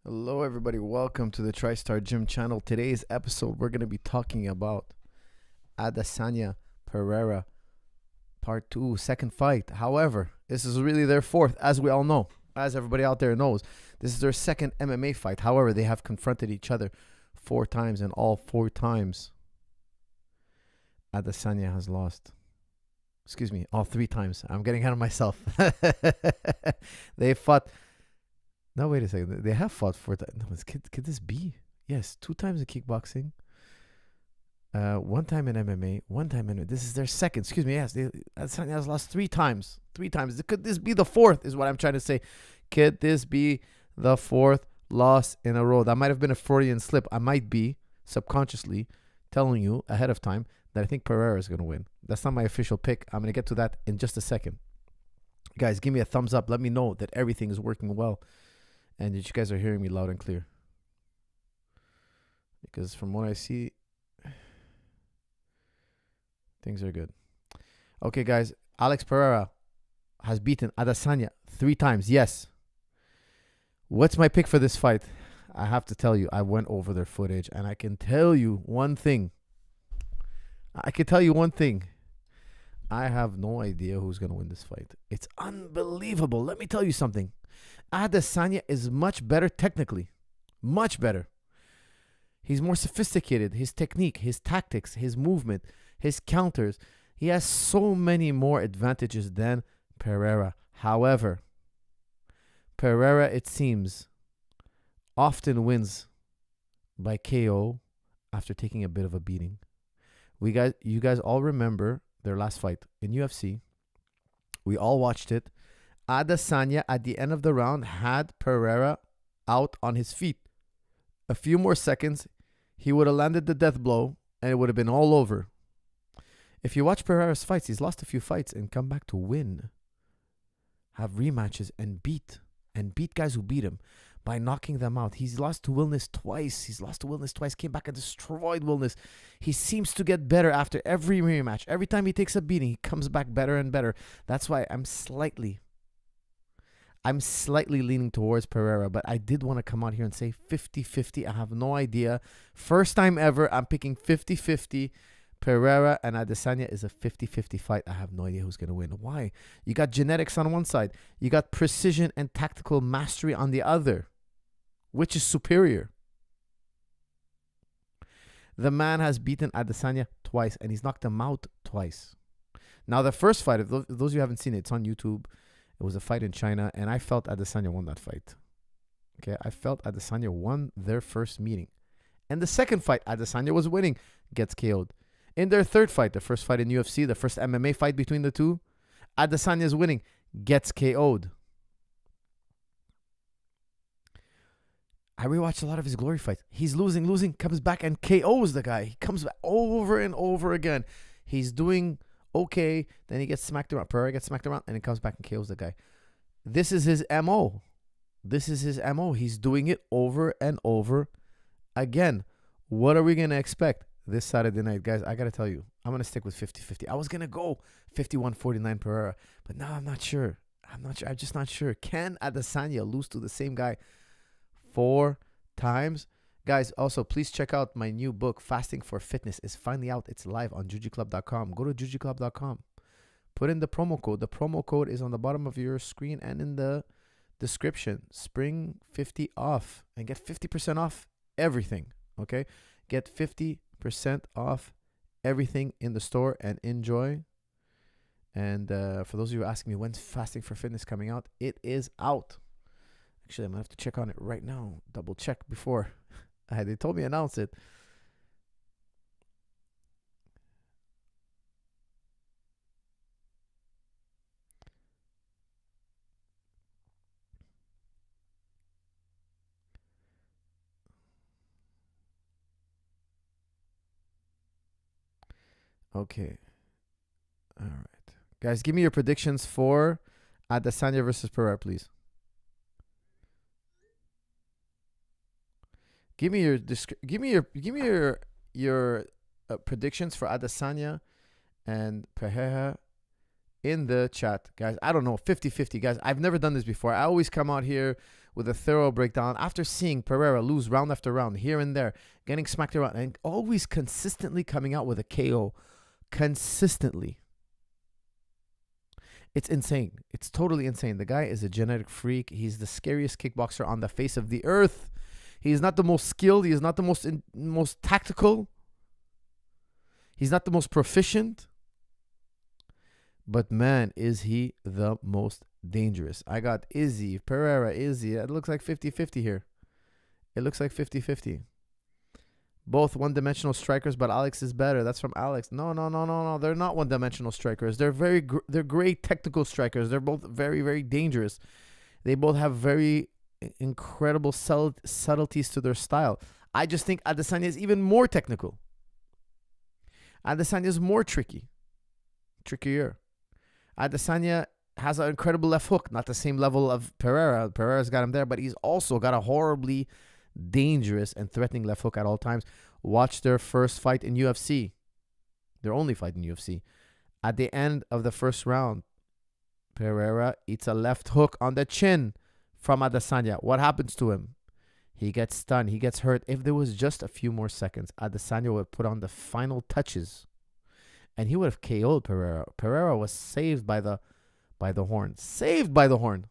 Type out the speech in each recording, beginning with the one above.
Hello, everybody. Welcome to the TriStar Gym channel. Today's episode, we're going to be talking about Adesanya Pereira Part 2, second fight. However, this is really their fourth, as we all know, as everybody out there knows. This is their second MMA fight. However, they have confronted each other 4 times, and all 4 times, Adesanya has lost. Excuse me, all 3 times. I'm getting ahead of myself. They fought. No, wait a second. They have fought 4 times. No, could this be? Yes, 2 times in kickboxing. 1 time in MMA. 1 time in. This is their second. Excuse me. Yes, Adesanya has lost 3 times. 3 times. Could this be the 4th? Is what I'm trying to say. Could this be the 4th loss in a row? That might have been a Freudian slip. I might be subconsciously telling you ahead of time that I think Pereira is going to win. That's not my official pick. I'm going to get to that in just a second. Guys, give me a thumbs up. Let me know that everything is working well and that you guys are hearing me loud and clear. Because from what I see, things are good. Okay, guys. Alex Pereira has beaten Adesanya 3 times. Yes. What's my pick for this fight? I have to tell you, I went over their footage, and I can tell you one thing. I have no idea who's going to win this fight. It's unbelievable. Let me tell you something. Adesanya is much better technically. Much better. He's more sophisticated. His technique, his tactics, his movement, his counters. He has so many more advantages than Pereira. However, Pereira, it seems, often wins by KO after taking a bit of a beating. You guys all remember their last fight in UFC. We all watched it. Adesanya, at the end of the round, had Pereira out on his feet. A few more seconds, he would have landed the death blow, and it would have been all over. If you watch Pereira's fights, he's lost a few fights and come back to win. Have rematches and beat guys who beat him by knocking them out. He's lost to Wilnis twice. Came back and destroyed Wilnis. He seems to get better after every rematch. Every time he takes a beating, he comes back better and better. That's why I'm slightly leaning towards Pereira, but I did want to come out here and say 50-50. I have no idea. First time ever, I'm picking 50-50. Pereira and Adesanya is a 50-50 fight. I have no idea who's going to win. Why? You got genetics on one side. You got precision and tactical mastery on the other. Which is superior? The man has beaten Adesanya twice, and he's knocked him out twice. Now, the first fight, if those of you haven't seen it, it's on YouTube. It was a fight in China, and I felt Adesanya won that fight. Okay, I felt Adesanya won their first meeting. And the second fight, Adesanya was winning, gets KO'd. In their third fight, the first fight in UFC, the first MMA fight between the two, Adesanya is winning, gets KO'd. I rewatched a lot of his glory fights. He's losing, comes back and KOs the guy. He comes back over and over again. He's doing okay, then he gets smacked around. Pereira gets smacked around, and he comes back and KOs the guy. This is his MO. He's doing it over and over again. What are we going to expect this Saturday night? Guys, I got to tell you, I'm going to stick with 50-50. I was going to go 51-49 Pereira, but now I'm not sure. I'm just not sure. Can Adesanya lose to the same guy 4 times? Guys, also, please check out my new book, Fasting for Fitness. It's finally out. It's live on jujiclub.com. Go to jujiclub.com. Put in the promo code. The promo code is on the bottom of your screen and in the description. Spring 50 off. And get 50% off everything. Okay? Get 50% off everything in the store and enjoy. And for those of you asking me, when's Fasting for Fitness coming out? It is out. Actually, I'm going to have to check on it right now. Double check before. They told me to announce it. Okay. All right. Guys, give me your predictions for Adesanya versus Pereira, please. Give me your predictions for Adesanya and Pereira in the chat, guys. I don't know, 50-50, guys. I've never done this before. I always come out here with a thorough breakdown after seeing Pereira lose round after round here and there, getting smacked around, and always consistently coming out with a KO. Consistently. It's insane. It's totally insane. The guy is a genetic freak. He's the scariest kickboxer on the face of the earth. He is not the most skilled. He is not the most tactical. He's not the most proficient. But man, is he the most dangerous. I got Izzy, Pereira, Izzy. It looks like 50-50 here. It looks like 50-50. Both one-dimensional strikers, but Alex is better. That's from Alex. No. They're not one-dimensional strikers. They're they're great technical strikers. They're both very, very dangerous. They both have very incredible subtleties to their style. I just think Adesanya is even more technical. Adesanya is more trickier. Adesanya has an incredible left hook, not the same level of Pereira. Pereira's got him there, but he's also got a horribly dangerous and threatening left hook at all times. Watch their first fight in UFC. Their only fight in UFC. At the end of the first round, Pereira eats a left hook on the chin from Adesanya. What happens to him? He gets stunned. He gets hurt. If there was just a few more seconds, Adesanya would put on the final touches, and he would have KO'd Pereira. Pereira was saved by the horn. Saved by the horn.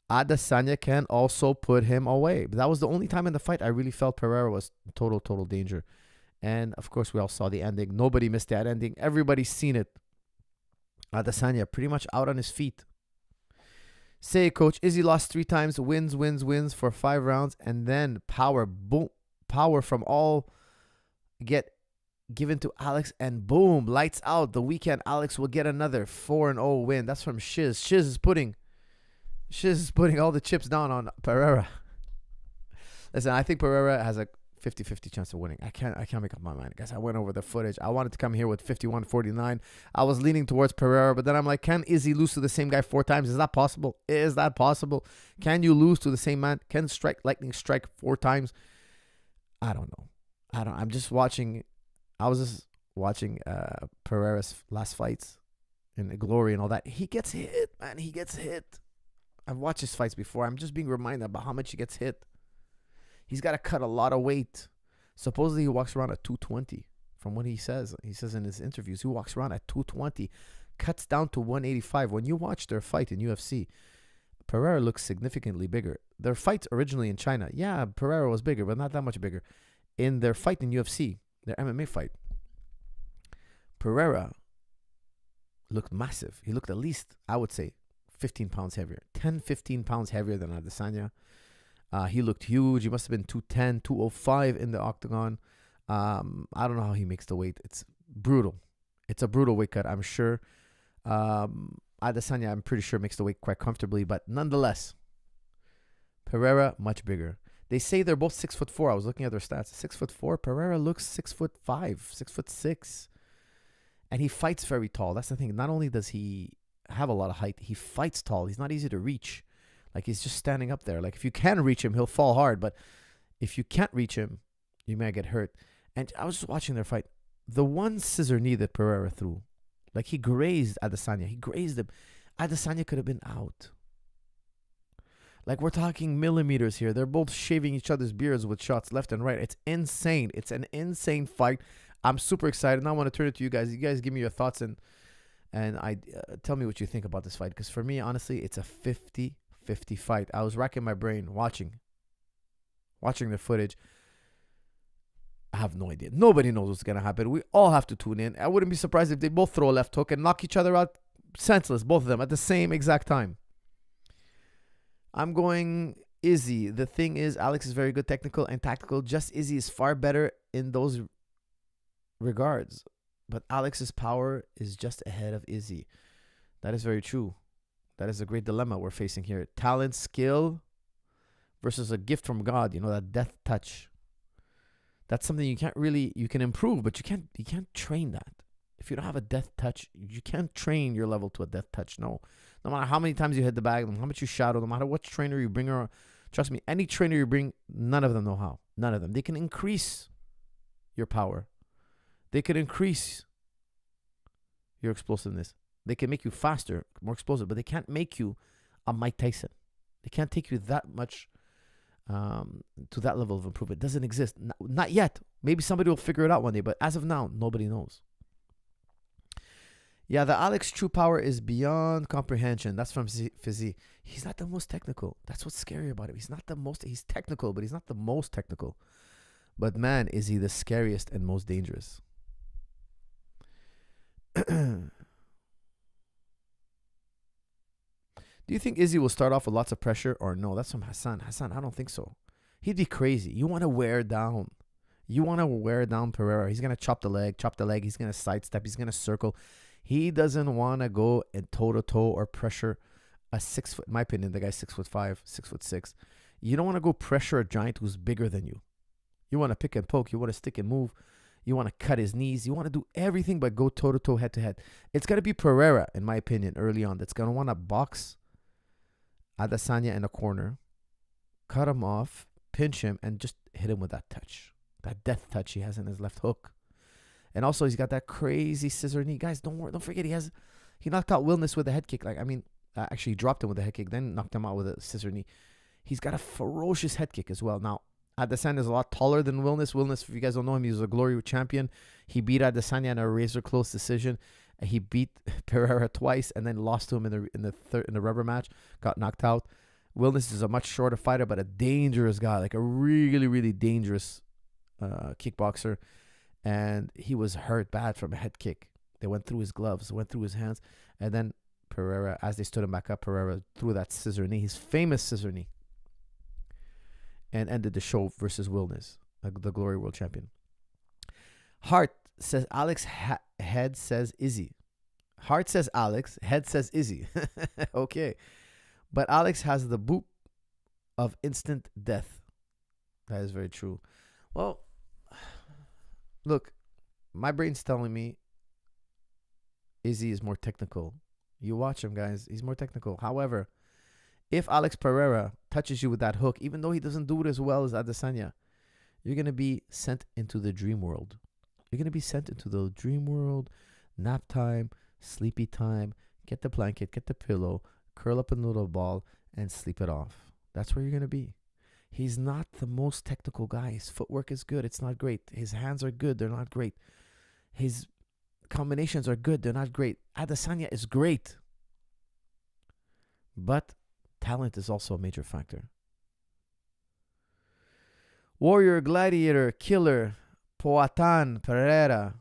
Adesanya can also put him away. But that was the only time in the fight I really felt Pereira was total danger. And, of course, we all saw the ending. Nobody missed that ending. Everybody's seen it. Adesanya pretty much out on his feet. Say, coach, Izzy lost 3 times, wins for 5 rounds, and then power from all get given to Alex, and boom, lights out. The weekend, Alex will get another 4-0 win. That's from Shiz. Shiz is putting all the chips down on Pereira. Listen, I think Pereira has a 50-50 chance of winning. I can't make up my mind, guys. I went over the footage. I wanted to come here with 51-49. I was leaning towards Pereira, but then I'm like, can Izzy lose to the same guy 4 times? Is that possible? Can you lose to the same man? Can lightning strike 4 times? I don't know. I'm just watching. I was just watching Pereira's last fights in Glory and all that. He gets hit, man. He gets hit. I've watched his fights before. I'm just being reminded about how much he gets hit. He's got to cut a lot of weight. Supposedly he walks around at 220 from what he says. He says in his interviews, he walks around at 220, cuts down to 185. When you watch their fight in UFC, Pereira looks significantly bigger. Their fights originally in China, yeah, Pereira was bigger, but not that much bigger. In their fight in UFC, their MMA fight, Pereira looked massive. He looked at least, I would say, 15 pounds heavier. 10-15 pounds heavier than Adesanya. He looked huge. He must have been 210, 205 in the octagon. I don't know how he makes the weight. It's brutal. It's a brutal weight cut, I'm sure. Adesanya, I'm pretty sure, makes the weight quite comfortably. But nonetheless, Pereira, much bigger. They say they're both 6'4". I was looking at their stats. 6'4". Pereira looks 6'5", 6'6". And he fights very tall. That's the thing. Not only does he have a lot of height, he fights tall. He's not easy to reach. Like, he's just standing up there. Like, if you can reach him, he'll fall hard. But if you can't reach him, you may get hurt. And I was just watching their fight. The one scissor knee that Pereira threw, like, he grazed Adesanya. He grazed him. Adesanya could have been out. Like, we're talking millimeters here. They're both shaving each other's beards with shots left and right. It's insane. It's an insane fight. I'm super excited. Now I want to turn it to you guys. You guys give me your thoughts and I tell me what you think about this fight. Because for me, honestly, it's a 50-50 fight. I was racking my brain watching the footage. I have no idea. Nobody knows what's going to happen. We all have to tune in. I wouldn't be surprised if they both throw a left hook and knock each other out senseless, both of them, at the same exact time. I'm going Izzy. The thing is, Alex is very good technical and tactical. Just Izzy is far better in those regards. But Alex's power is just ahead of Izzy. That is very true. That is a great dilemma we're facing here. Talent, skill versus a gift from God. You know, that death touch. That's something you can improve, but you can't train that. If you don't have a death touch, you can't train your level to a death touch. No matter how many times you hit the bag, no matter how much you shadow, no matter what trainer you bring around. Trust me, any trainer you bring, none of them know how. None of them. They can increase your power. They can increase your explosiveness. They can make you faster, more explosive, but they can't make you a Mike Tyson. They can't take you that much to that level of improvement. It doesn't exist. Not yet. Maybe somebody will figure it out one day, but as of now, nobody knows. Yeah, the Alex true power is beyond comprehension. That's from Fizzy. He's not the most technical. That's what's scary about him. He's technical, but he's not the most technical. But man, is he the scariest and most dangerous. Do you think Izzy will start off with lots of pressure or no? That's from Hassan. Hassan, I don't think so. He'd be crazy. You want to wear down. You want to wear down Pereira. He's going to chop the leg. He's going to sidestep. He's going to circle. He doesn't want to go and toe-to-toe or pressure a 6 foot. In my opinion, the guy's 6'5", 6'6". You don't want to go pressure a giant who's bigger than you. You want to pick and poke. You want to stick and move. You want to cut his knees. You want to do everything but go toe-to-toe, head-to-head. It's going to be Pereira, in my opinion, early on. That's going to want to box Adesanya in a corner, cut him off, pinch him, and just hit him with that touch. That death touch he has in his left hook. And also, he's got that crazy scissor knee. Guys, don't forget, he knocked out Wilnis with a head kick. Actually, he dropped him with a head kick, then knocked him out with a scissor knee. He's got a ferocious head kick as well. Now, Adesanya is a lot taller than Wilnis. Wilnis, if you guys don't know him, he was a Glory champion. He beat Adesanya in a razor-close decision. He beat Pereira twice and then lost to him in the rubber match. Got knocked out. Wilnis is a much shorter fighter, but a dangerous guy, like a really, really dangerous kickboxer. And he was hurt bad from a head kick. They went through his gloves, went through his hands. And then Pereira, as they stood him back up, Pereira threw that scissor knee, his famous scissor knee, and ended the show versus Wilnis, the Glory World Champion. Hart says Alex, head says Izzy. Hart says Alex, head says Izzy. Okay. But Alex has the boop of instant death. That is very true. Well, look, my brain's telling me Izzy is more technical. You watch him, guys. He's more technical. However, if Alex Pereira touches you with that hook, even though he doesn't do it as well as Adesanya, you're going to be sent into the dream world. You're going to be sent into the dream world, nap time, sleepy time, get the blanket, get the pillow, curl up in a little ball, and sleep it off. That's where you're going to be. He's not the most technical guy. His footwork is good. It's not great. His hands are good. They're not great. His combinations are good. They're not great. Adesanya is great. But talent is also a major factor. Warrior, Gladiator, Killer, Poatan, Pereira.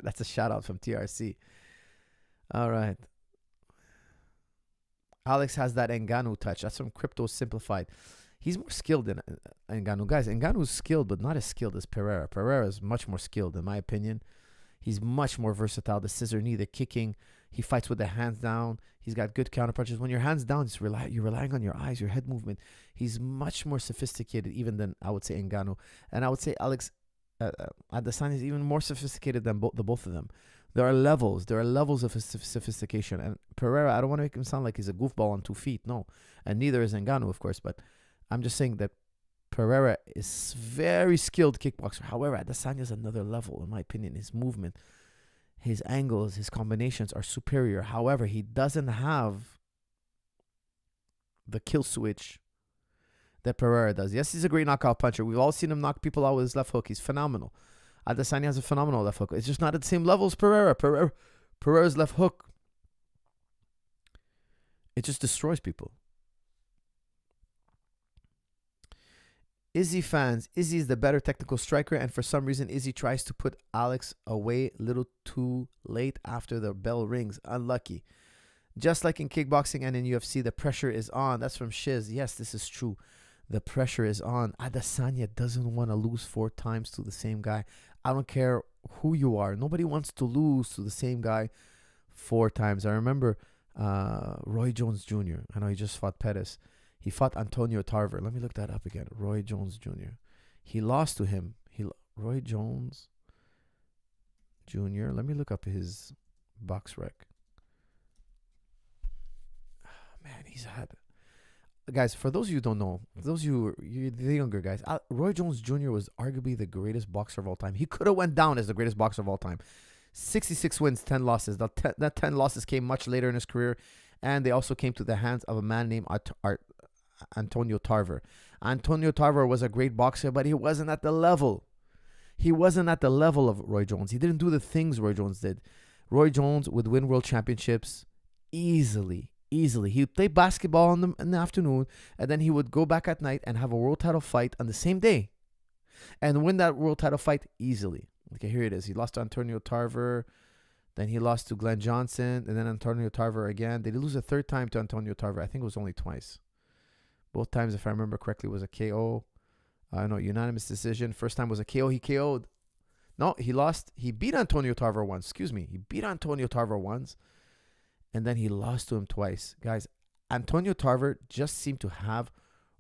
That's a shout out from TRC. All right. Alex has that Ngannou touch. That's from Crypto Simplified. He's more skilled than Ngannou. Guys, Ngannou's skilled, but not as skilled as Pereira. Pereira is much more skilled, in my opinion. He's much more versatile. The scissor knee, the kicking. He fights with the hands down. He's got good counter punches. When your hands down, you're relying on your eyes, your head movement. He's much more sophisticated even than, I would say, Ngannou. And I would say Alex Adesanya is even more sophisticated than both of them. There are levels. There are levels of sophistication. And Pereira, I don't want to make him sound like he's a goofball on 2 feet. No. And neither is Ngannou, of course. But I'm just saying that Pereira is very skilled kickboxer. However, Adesanya is another level, in my opinion. His movement, his angles, his combinations are superior. However, he doesn't have the kill switch that Pereira does. Yes, he's a great knockout puncher. We've all seen him knock people out with his left hook. He's phenomenal. Adesanya has a phenomenal left hook. It's just not at the same level as Pereira. Pereira's left hook, it just destroys people. Izzy fans, Izzy is the better technical striker, and for some reason, Izzy tries to put Alex away a little too late after the bell rings. Unlucky. Just like in kickboxing and in UFC, the pressure is on. That's from Shiz. Yes, this is true. The pressure is on. Adesanya doesn't want to lose 4 times to the same guy. I don't care who you are. Nobody wants to lose to the same guy 4 times. I remember Roy Jones Jr. I know he just fought Pettis. He fought Antonio Tarver. Let me look that up again. Roy Jones Jr. He lost to him. Roy Jones Jr. Let me look up his box rec. Man, he's had... Guys, for those of you who don't know, for those of you, the younger guys, Roy Jones Jr. was arguably the greatest boxer of all time. He could have went down as the greatest boxer of all time. 66 wins, 10 losses. That 10 losses came much later in his career, and they also came to the hands of a man named Antonio Tarver. Antonio Tarver was a great boxer, but he wasn't at the level. He wasn't at the level of Roy Jones. He didn't do the things Roy Jones did. Roy Jones would win world championships easily. He would play basketball in the afternoon, and then he would go back at night and have a world title fight on the same day and win that world title fight easily. Okay, here it is. He lost to Antonio Tarver. Then he lost to Glenn Johnson, and then Antonio Tarver again. Did he lose a third time to Antonio Tarver? I think it was only twice. Both times, if I remember correctly, was a KO. No, unanimous decision. First time was a KO. He KO'd. No, he lost. He beat Antonio Tarver once. Excuse me. He beat Antonio Tarver once. And then he lost to him twice. Guys, Antonio Tarver just seemed to have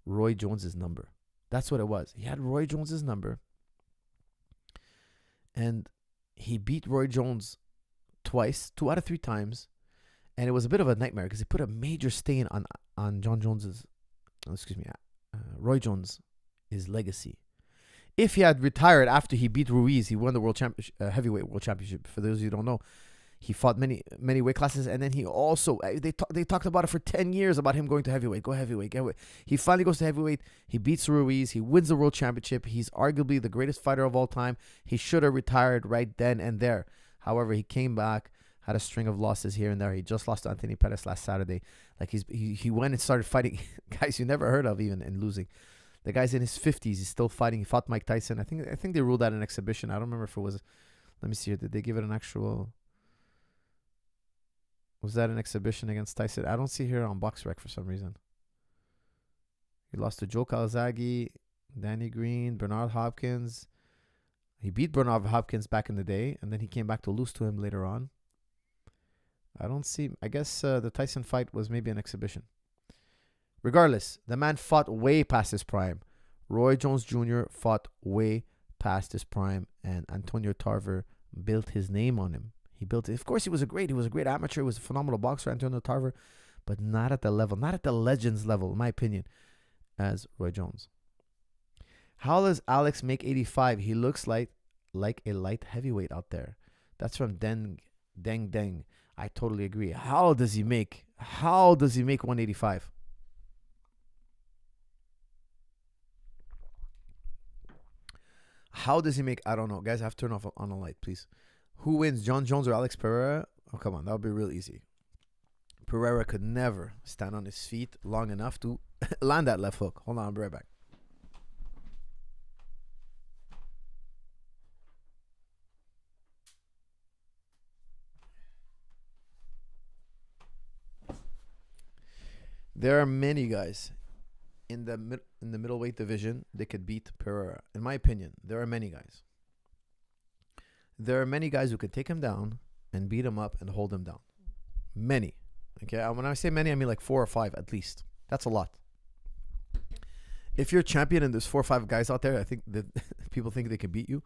Roy Jones's number. That's what it was. He had Roy Jones's number. And he beat Roy Jones twice, 2 out of 3 times. And it was a bit of a nightmare because he put a major stain on Roy Jones' legacy. If he had retired after he beat Ruiz, he won the world heavyweight world championship. For those of you who don't know, he fought many weight classes, and then he also they talked about it for 10 years about him going to heavyweight. Go heavyweight. He finally goes to heavyweight. He beats Ruiz. He wins the world championship. He's arguably the greatest fighter of all time. He should have retired right then and there. However, he came back, had a string of losses here and there. He just lost to Anthony Pettis last Saturday. Like he went and started fighting guys you never heard of even and losing. The guy's in his 50s. He's still fighting. He fought Mike Tyson. I think they ruled out an exhibition. I don't remember if it was. Let me see here. Did they give it an actual? Was that an exhibition against Tyson? I don't see here on BoxRec for some reason. He lost to Joe Calzaghe, Danny Green, Bernard Hopkins. He beat Bernard Hopkins back in the day, and then he came back to lose to him later on. I don't see. I guess the Tyson fight was maybe an exhibition. Regardless, the man fought way past his prime. Roy Jones Jr. fought way past his prime, and Antonio Tarver built his name on him. He built it. Of course, he was a great amateur. He was a phenomenal boxer, Antonio Tarver, but not at the level, not at the legends level, in my opinion, as Roy Jones. How does Alex make 85? He looks like a light heavyweight out there. That's from Deng. I totally agree. How does he make 185? How does he make? I don't know. Guys, I have to turn off on a light, please. Who wins, John Jones or Alex Pereira? Oh, come on. That would be real easy. Pereira could never stand on his feet long enough to land that left hook. Hold on. I'll be right back. There are many guys in the middleweight division that could beat Pereira. In my opinion, there are many guys. There are many guys who could take him down and beat him up and hold him down. Many. Okay, when I say many, I mean like 4 or 5 at least. That's a lot. If you're a champion and there's 4 or 5 guys out there, I think that people think they can beat you.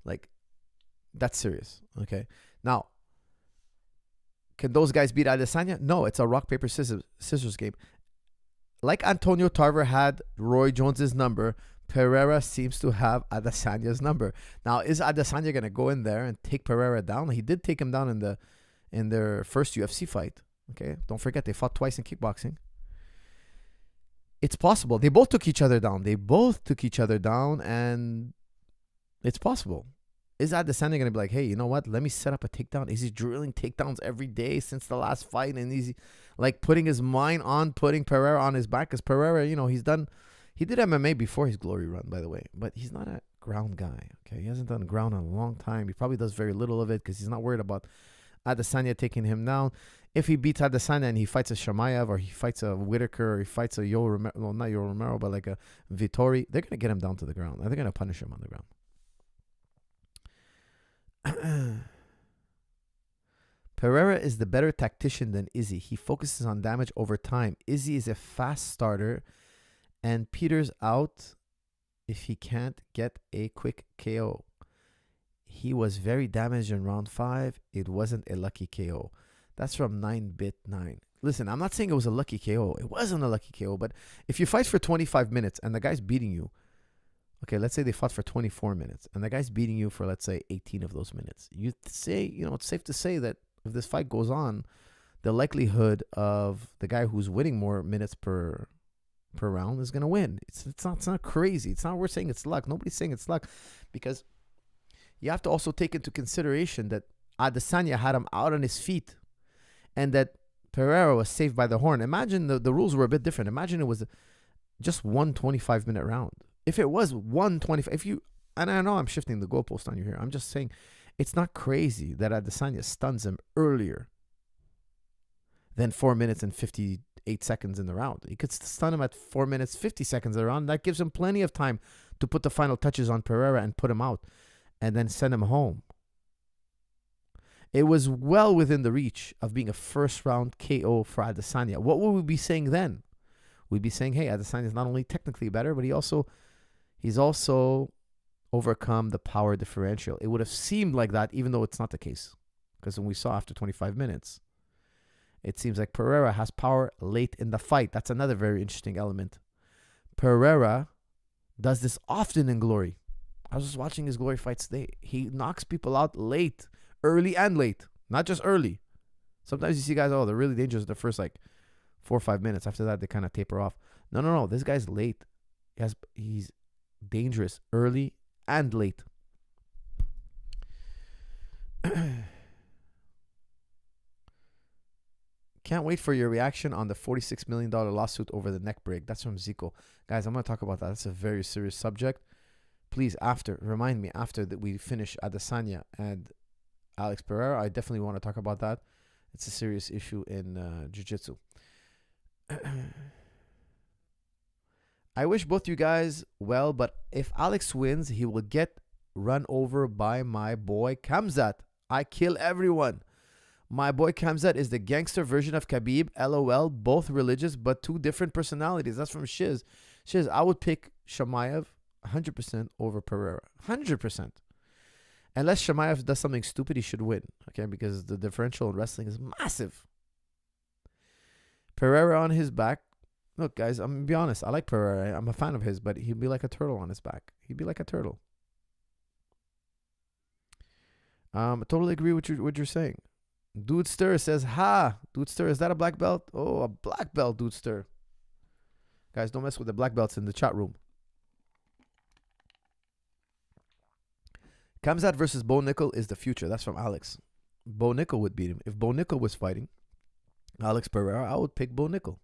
Like, that's serious. Okay. Now, can those guys beat Adesanya? No, it's a rock, paper, scissors game. Like Antonio Tarver had Roy Jones's number, Pereira seems to have Adesanya's number. Now, is Adesanya going to go in there and take Pereira down? He did take him down in their first UFC fight. Okay, don't forget they fought twice in kickboxing. It's possible. They both took each other down. And it's possible. Is Adesanya going to be like, hey, you know what? Let me set up a takedown. Is he drilling takedowns every day since the last fight? And he's like putting his mind on putting Pereira on his back? Because Pereira, he did MMA before his glory run, by the way. But he's not a ground guy. Okay, he hasn't done ground in a long time. He probably does very little of it because he's not worried about Adesanya taking him down. If he beats Adesanya and he fights a Shamaev or he fights a Whitaker or he fights a Yoel Romero, well, not Yoel Romero, but like a Vittori, they're going to get him down to the ground. They're going to punish him on the ground. Pereira is the better tactician than Izzy. He focuses on damage over time. Izzy is a fast starter and peters out if he can't get a quick KO. He was very damaged in round 5. It wasn't a lucky KO. That's from 9bit9. Listen, I'm not saying it was a lucky KO. It wasn't a lucky KO, but if you fight for 25 minutes and the guy's beating you Okay, let's say they fought for 24 minutes and the guy's beating you for, let's say, 18 of those minutes. You say, it's safe to say that if this fight goes on, the likelihood of the guy who's winning more minutes per round is going to win. It's not crazy. It's not worth saying it's luck. Nobody's saying it's luck, because you have to also take into consideration that Adesanya had him out on his feet and that Pereira was saved by the horn. Imagine the rules were a bit different. Imagine it was just one 25-minute round. If it was 125, and I know I'm shifting the goalpost on you here. I'm just saying it's not crazy that Adesanya stuns him earlier than 4 minutes and 58 seconds in the round. He could stun him at 4 minutes, 50 seconds in the round. That gives him plenty of time to put the final touches on Pereira and put him out and then send him home. It was well within the reach of being a first-round KO for Adesanya. What would we be saying then? We'd be saying, hey, Adesanya is not only technically better, but he's also overcome the power differential. It would have seemed like that, even though it's not the case. Because when we saw after 25 minutes, it seems like Pereira has power late in the fight. That's another very interesting element. Pereira does this often in Glory. I was just watching his Glory fights today. He knocks people out late, early and late, not just early. Sometimes you see guys, they're really dangerous the first 4 or 5 minutes. After that, they kind of taper off. No. This guy's late. He's dangerous early and late. Can't wait for your reaction on the $46 million lawsuit over the neck break. That's from Zico. Guys, I'm going to talk about that. That's a very serious subject. Please, remind me after that we finish Adesanya and Alex Pereira. I definitely want to talk about that. It's a serious issue in jiu-jitsu. I wish both you guys well, but if Alex wins, he will get run over by my boy Khamzat. I kill everyone. My boy Khamzat is the gangster version of Khabib. LOL. Both religious, but two different personalities. That's from Shiz. Shiz, I would pick Chimaev 100% over Pereira. 100%. Unless Chimaev does something stupid, he should win. Okay, because the differential in wrestling is massive. Pereira on his back. Look, guys, I'm going to be honest. I like Pereira. I'm a fan of his, but he'd be like a turtle on his back. He'd be like a turtle. I totally agree with what you're saying. Dude Stir says, Dude Stir, is that a black belt? Oh, a black belt, Dude Stir. Guys, don't mess with the black belts in the chat room. Khamzat versus Bo Nickel is the future. That's from Alex. Bo Nickel would beat him. If Bo Nickel was fighting Alex Pereira, I would pick Bo Nickel.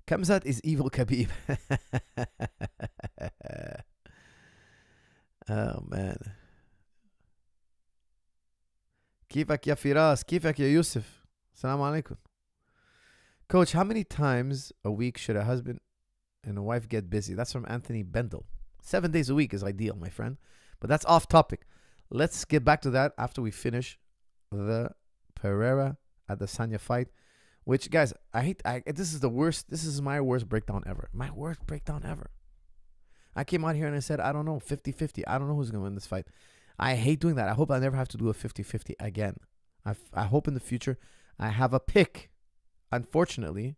Khamzat is evil Khabib. Oh, man. Kifak ya Firas, Kifak ya Yusuf. Assalamu alaikum. Coach, how many times a week should a husband and a wife get busy? That's from Anthony Bendel. 7 days a week is ideal, my friend. But that's off topic. Let's get back to that after we finish the Pereira Adesanya fight. Which, guys, this is the worst. This is my worst breakdown ever. My worst breakdown ever. I came out here and I said, I don't know, 50-50. I don't know who's going to win this fight. I hate doing that. I hope I never have to do a 50-50 again. I hope in the future I have a pick. Unfortunately,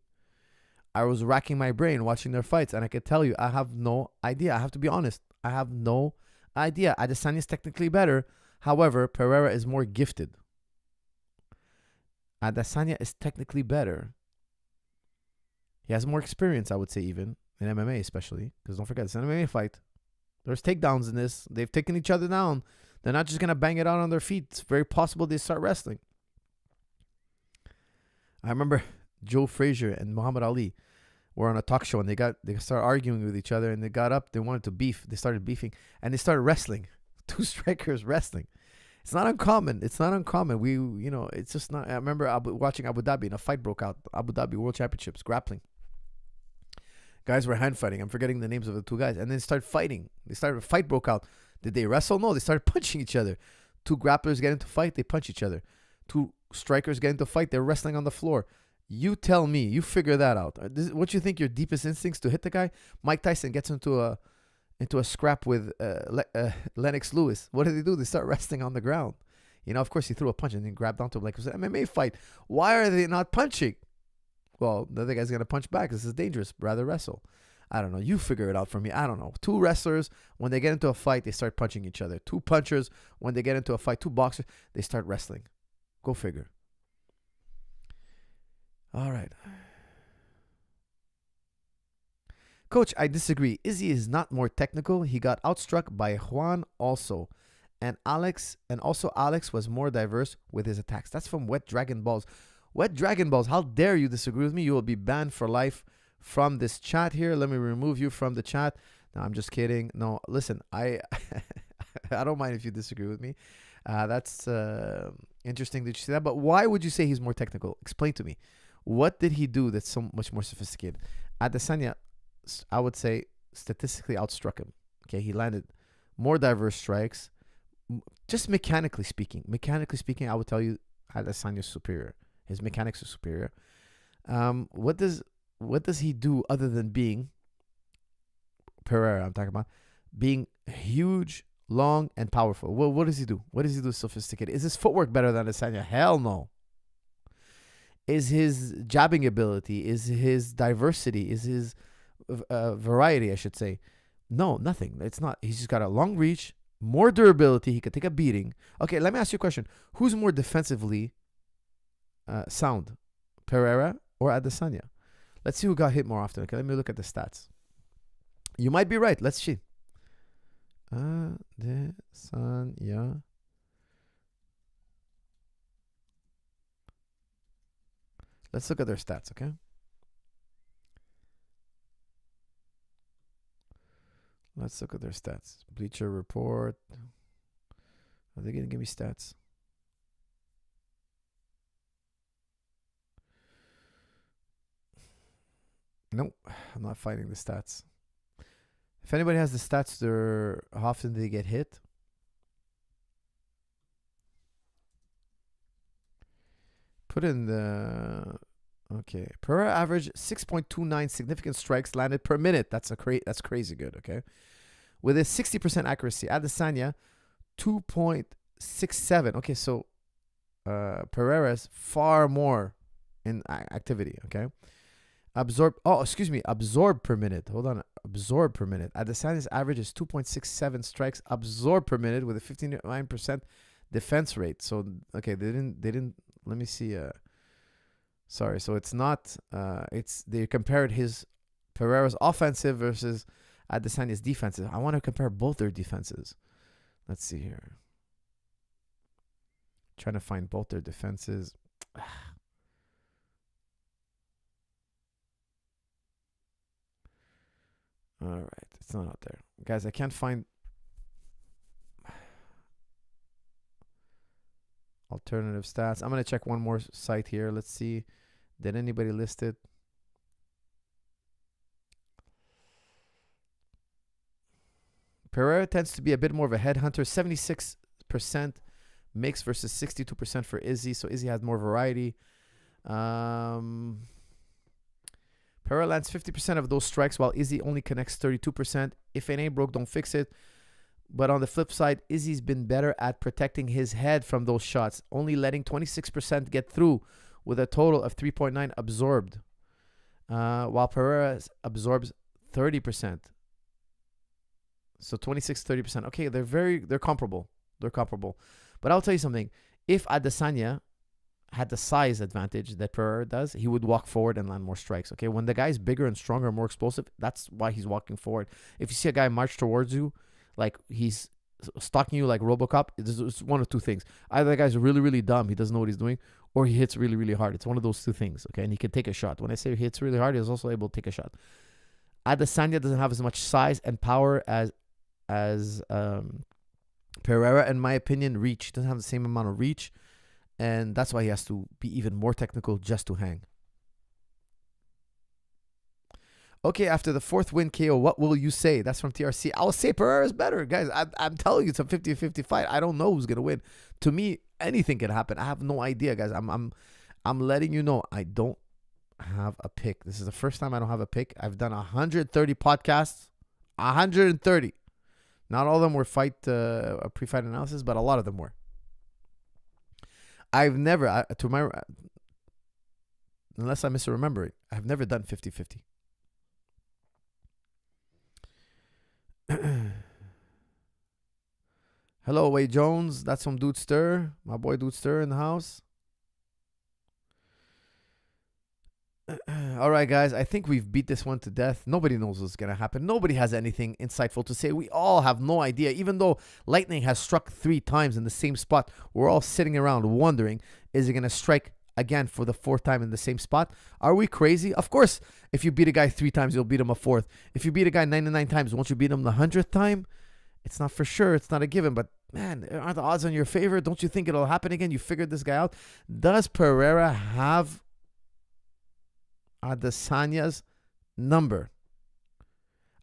I was racking my brain watching their fights, and I could tell you I have no idea. I have to be honest. I have no idea. Adesanya is technically better. However, Pereira is more gifted. Adesanya is technically better. He has more experience, I would say, even in MMA especially. Because don't forget, it's an MMA fight. There's takedowns in this. They've taken each other down. They're not just going to bang it out on their feet. It's very possible they start wrestling. I remember Joe Frazier and Muhammad Ali were on a talk show, and they started arguing with each other, and they got up. They wanted to beef. They started beefing, and they started wrestling. Two strikers wrestling. It's not uncommon. It's not uncommon. It's just not. I remember watching Abu Dhabi, and a fight broke out. Abu Dhabi World Championships, grappling. Guys were hand fighting. I'm forgetting the names of the two guys. And then they started fighting. A fight broke out. Did they wrestle? No, they started punching each other. Two grapplers get into fight, they punch each other. Two strikers get into fight, they're wrestling on the floor. You tell me, you figure that out. What you think your deepest instincts to hit the guy? Mike Tyson gets into a scrap with Lennox Lewis. What do? They start wrestling on the ground. Of course he threw a punch and then grabbed onto him like it was an MMA fight. Why are they not punching? Well, the other guy's going to punch back. This is dangerous. Rather wrestle. I don't know. You figure it out for me. I don't know. Two wrestlers, when they get into a fight, they start punching each other. Two punchers, when they get into a fight, two boxers, they start wrestling. Go figure. All right. Coach, I disagree. Izzy is not more technical. He got outstruck by Juan also. And Alex was more diverse with his attacks. That's from Wet Dragon Balls. Wet Dragon Balls, how dare you disagree with me? You will be banned for life from this chat here. Let me remove you from the chat. No, I'm just kidding. No, listen, I I don't mind if you disagree with me. That's interesting that you say that. But why would you say he's more technical? Explain to me. What did he do that's so much more sophisticated? Adesanya, I would say, statistically outstruck him. Okay, he landed more diverse strikes. Just mechanically speaking, I would tell you Adesanya's superior. His mechanics are superior. What does he do other than being Pereira? I'm talking about being huge, long, and powerful. Well, what does he do? What does he do sophisticated? Is his footwork better than Adesanya? Hell no. Is his jabbing ability? Is his diversity? Is his variety? I should say. No, nothing. It's not. He's just got a long reach, more durability. He could take a beating. Okay, let me ask you a question. Who's more defensively sound, Pereira or Adesanya? Let's see who got hit more often. Okay, let me look at the stats. You might be right. Let's see. Adesanya. Let's look at their stats, okay? Let's look at their stats. Bleacher Report. Are they going to give me stats? Nope. I'm not finding the stats. If anybody has the stats, how often they get hit. Put in the... Okay. Pereira average 6.29 significant strikes landed per minute. That's crazy good, okay? With a 60% accuracy. Adesanya, 2.67. Okay, so Pereira's far more in activity, okay? Absorb per minute. Hold on. Absorb per minute. Adesanya's average is 2.67 strikes absorbed per minute with a 59% defense rate. So, okay, they didn't, let me see. Sorry, so it's not, they compared his Pereira's offensive versus Adesanya's defensive. I want to compare both their defenses. Let's see here. Trying to find both their defenses. All right, it's not out there. Guys, I can't find alternative stats. I'm going to check one more site here. Let's see. Did anybody list it? Pereira tends to be a bit more of a headhunter. 76% mix versus 62% for Izzy. So Izzy has more variety. Pereira lands 50% of those strikes while Izzy only connects 32%. If it ain't broke, don't fix it. But on the flip side, Izzy's been better at protecting his head from those shots, only letting 26% get through with a total of 3.9 absorbed, while Pereira absorbs 30%. So 26, 30%. Okay, they're comparable. They're comparable. But I'll tell you something. If Adesanya had the size advantage that Pereira does, he would walk forward and land more strikes. Okay, when the guy's bigger and stronger and more explosive, that's why he's walking forward. If you see a guy march towards you, like he's stalking you like RoboCop, it's one of two things. Either the guy's really, really dumb, he doesn't know what he's doing, or he hits really, really hard. It's one of those two things, okay? And he can take a shot. When I say he hits really hard, he's also able to take a shot. Adesanya doesn't have as much size and power as Pereira, in my opinion. Reach. He doesn't have the same amount of reach, and that's why he has to be even more technical just to hang. Okay, after the fourth win KO, what will you say? That's from TRC. I'll say Pereira's better. Guys, I'm telling you, it's a 50-50 fight. I don't know who's going to win. To me, anything can happen. I have no idea, guys. I'm letting you know I don't have a pick. This is the first time I don't have a pick. I've done 130 podcasts. 130. Not all of them were a pre-fight analysis, but a lot of them were. I've never, unless I'm misremembering, I've never done 50-50. Hello, Wade Jones. That's from Dude Stir. My boy Dude Stir in the house. All right, guys. I think we've beat this one to death. Nobody knows what's going to happen. Nobody has anything insightful to say. We all have no idea. Even though lightning has struck 3 times in the same spot, we're all sitting around wondering, is it going to strike again for the 4th time in the same spot? Are we crazy? Of course, if you beat a guy 3 times, you'll beat him a 4th. If you beat a guy 99 times, won't you beat him the 100th time? It's not for sure. It's not a given. But, man, aren't the odds on your favor? Don't you think it'll happen again? You figured this guy out. Does Pereira have Adesanya's number?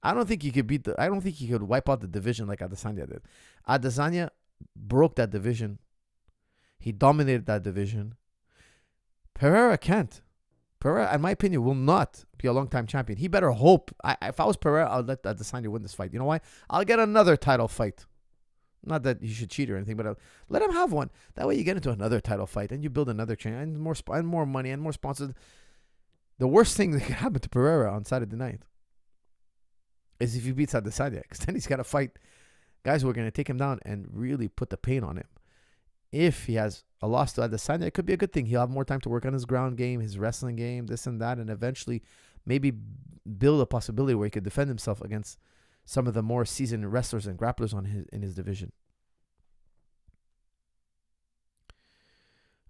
I don't think he could I don't think he could wipe out the division like Adesanya did. Adesanya broke that division. He dominated that division. Pereira can't. Pereira, in my opinion, will not be a long-time champion. He better hope. If I was Pereira, I'll let Adesanya win this fight. You know why? I'll get another title fight. Not that he should cheat or anything, but let him have one. That way you get into another title fight and you build another chain and more money and more sponsors. The worst thing that could happen to Pereira on Saturday night is if he beats Adesanya, because then he's got to fight guys who are going to take him down and really put the pain on him. If he has a loss to Adesanya, it could be a good thing. He'll have more time to work on his ground game, his wrestling game, this and that, and eventually maybe build a possibility where he could defend himself against some of the more seasoned wrestlers and grapplers in his division.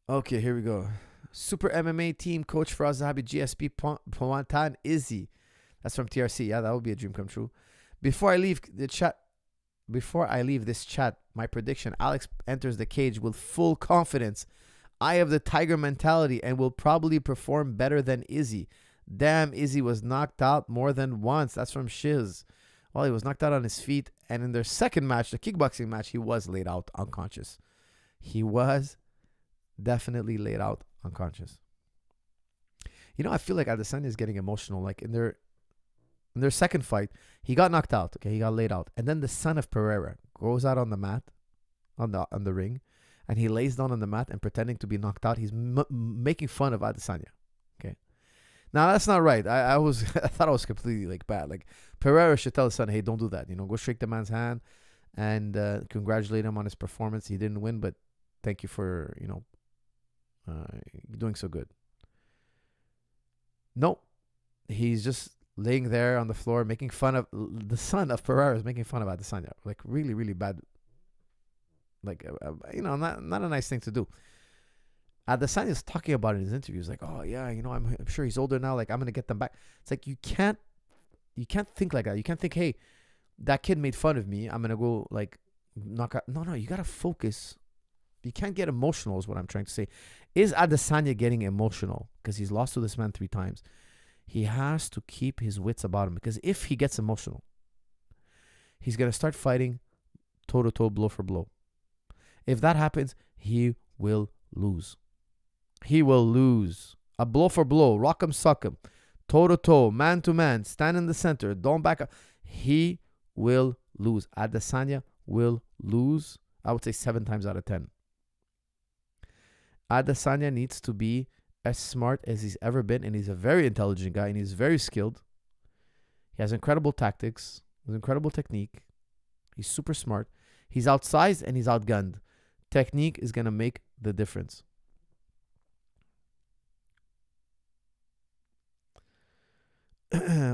Okay, here we go. Super MMA team coach for Zahabi GSP Pointan Izzy. That's from TRC. Yeah, that would be a dream come true. Before I leave this chat, my prediction: Alex enters the cage with full confidence. I have the tiger mentality and will probably perform better than Izzy. Damn, Izzy was knocked out more than once. That's from Shiz. Well, he was knocked out on his feet, and in their second match, the kickboxing match, he was laid out unconscious. He was definitely laid out unconscious. You know, I feel like Adesanya is getting emotional. Like in their second fight, he got knocked out. Okay, he got laid out, and then the son of Pereira goes out on the mat, on the ring, and he lays down on the mat and pretending to be knocked out. He's making fun of Adesanya. Okay, now that's not right. I thought I was completely like bad. Like Pereira should tell his son, hey, don't do that. You know, go shake the man's hand and congratulate him on his performance. He didn't win, but thank you for doing so good. No, he's just laying there on the floor, making fun of the son of Pereira, is making fun of Adesanya. Like really, really bad. Like not a nice thing to do. Adesanya is talking about it in his interviews, like, oh yeah, I'm sure he's older now. Like I'm gonna get them back. It's like you can't think like that. You can't think, hey, that kid made fun of me. I'm gonna go like knock out. No, you gotta focus. You can't get emotional is what I'm trying to say. Is Adesanya getting emotional because he's lost to this man 3 times? He has to keep his wits about him, because if he gets emotional, he's going to start fighting toe-to-toe, blow for blow. If that happens, he will lose. He will lose. A blow for blow, rock him, suck him, toe-to-toe, man-to-man, stand in the center, don't back up. He will lose. Adesanya will lose, I would say 7 times out of 10. Adesanya needs to be as smart as he's ever been, and he's a very intelligent guy, and he's very skilled. He has incredible tactics, with incredible technique. He's super smart. He's outsized and he's outgunned. Technique is going to make the difference.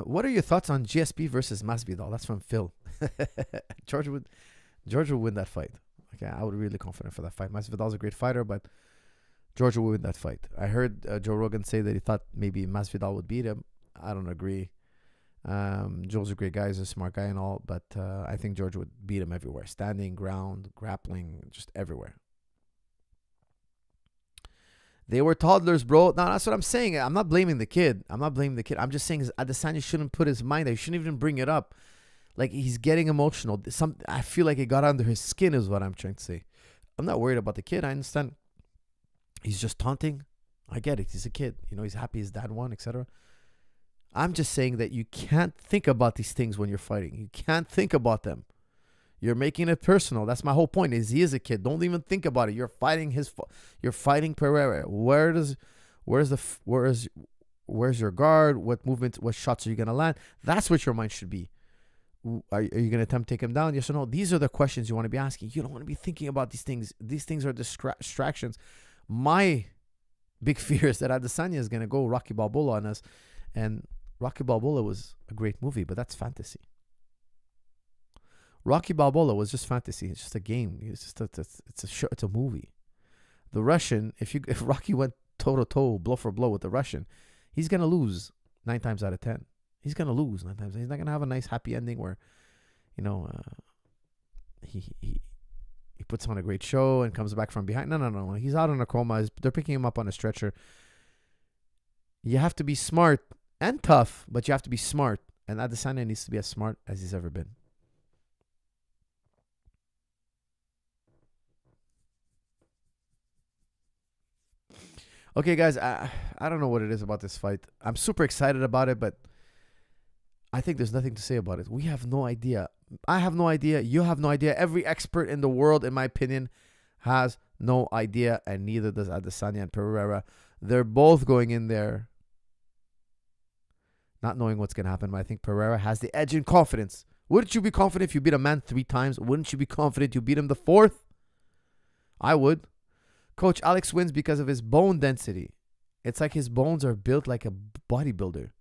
What are your thoughts on GSP versus Masvidal? That's from Phil. George would win that fight. Okay, I would be really confident for that fight. Masvidal's a great fighter, but George will win that fight. I heard Joe Rogan say that he thought maybe Masvidal would beat him. I don't agree. Joe's a great guy. He's a smart guy and all, but I think George would beat him everywhere. Standing, ground, grappling, just everywhere. They were toddlers, bro. No, that's what I'm saying. I'm not blaming the kid. I'm just saying Adesanya shouldn't put his mind there. He shouldn't even bring it up. Like, he's getting emotional. I feel like it got under his skin is what I'm trying to say. I'm not worried about the kid. I understand. He's just taunting. I get it. He's a kid. He's happy his dad won, etc. I'm just saying that you can't think about these things when you're fighting. You can't think about them. You're making it personal. That's my whole point. Is he is a kid. Don't even think about it. You're fighting Pereira. Where's your guard? What movement? What shots are you gonna land? That's what your mind should be. Are you going to attempt to take him down? Yes or no? These are the questions you want to be asking. You don't want to be thinking about these things. These things are distractions. My big fear is that Adesanya is going to go Rocky Balboa on us. And Rocky Balboa was a great movie, but that's fantasy. Rocky Balboa was just fantasy. It's just a game. It's a show. It's a movie. The Russian, if Rocky went toe to toe, blow for blow with the Russian, he's gonna lose 9 times out of 10. He's gonna lose 9 times. He's not gonna have a nice happy ending where, he puts on a great show and comes back from behind. No. He's out in a coma. They're picking him up on a stretcher. You have to be smart and tough, but you have to be smart. And Adesanya needs to be as smart as he's ever been. Okay, guys, I don't know what it is about this fight. I'm super excited about it, but I think there's nothing to say about it. We have no idea. I have no idea. You have no idea. Every expert in the world, in my opinion, has no idea, and neither does Adesanya and Pereira. They're both going in there not knowing what's going to happen, but I think Pereira has the edge in confidence. Wouldn't you be confident if you beat a man 3 times? Wouldn't you be confident you beat him the 4th? I would. Coach, Alex wins because of his bone density. It's like his bones are built like a bodybuilder.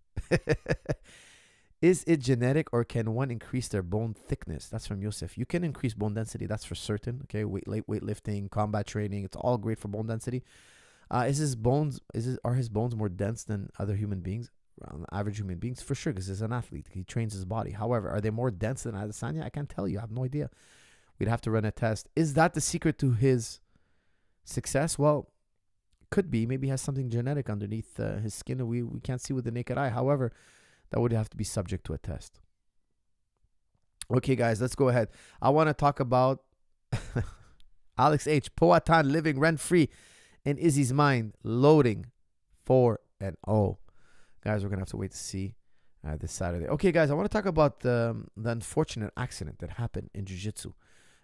Is it genetic or can one increase their bone thickness? That's from Yosef. You can increase bone density. That's for certain. Okay, weightlifting, combat training. It's all great for bone density. Are his bones more dense than other human beings? Average human beings? For sure, because he's an athlete. He trains his body. However, are they more dense than Adesanya? I can't tell you. I have no idea. We'd have to run a test. Is that the secret to his success? Well, could be. Maybe he has something genetic underneath his skin we can't see with the naked eye. However, that would have to be subject to a test. Okay, guys, let's go ahead. I want to talk about Alex H. Poatan living rent-free in Izzy's mind, loading 4-0. Guys, we're going to have to wait to see this Saturday. Okay, guys, I want to talk about the unfortunate accident that happened in jiu-jitsu.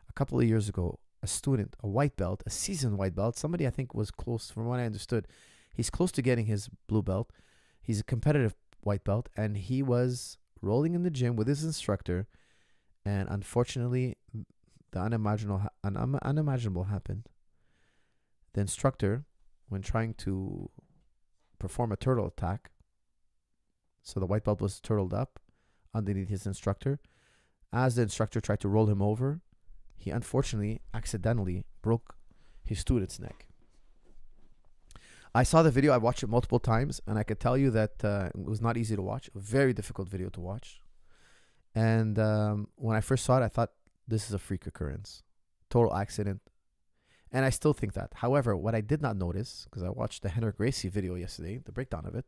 A couple of years ago, a student, a white belt, a seasoned white belt, somebody I think was close, from what I understood, he's close to getting his blue belt. He's a competitive white belt, and he was rolling in the gym with his instructor, and unfortunately, the unimaginable happened. The instructor, when trying to perform a turtle attack, so the white belt was turtled up underneath his instructor. As the instructor tried to roll him over, he unfortunately accidentally broke his student's neck. I saw the video. I watched it multiple times, and I could tell you that it was not easy to watch. A very difficult video to watch. And when I first saw it, I thought, this is a freak occurrence. Total accident. And I still think that. However, what I did not notice, because I watched the Henrik Gracie video yesterday, the breakdown of it,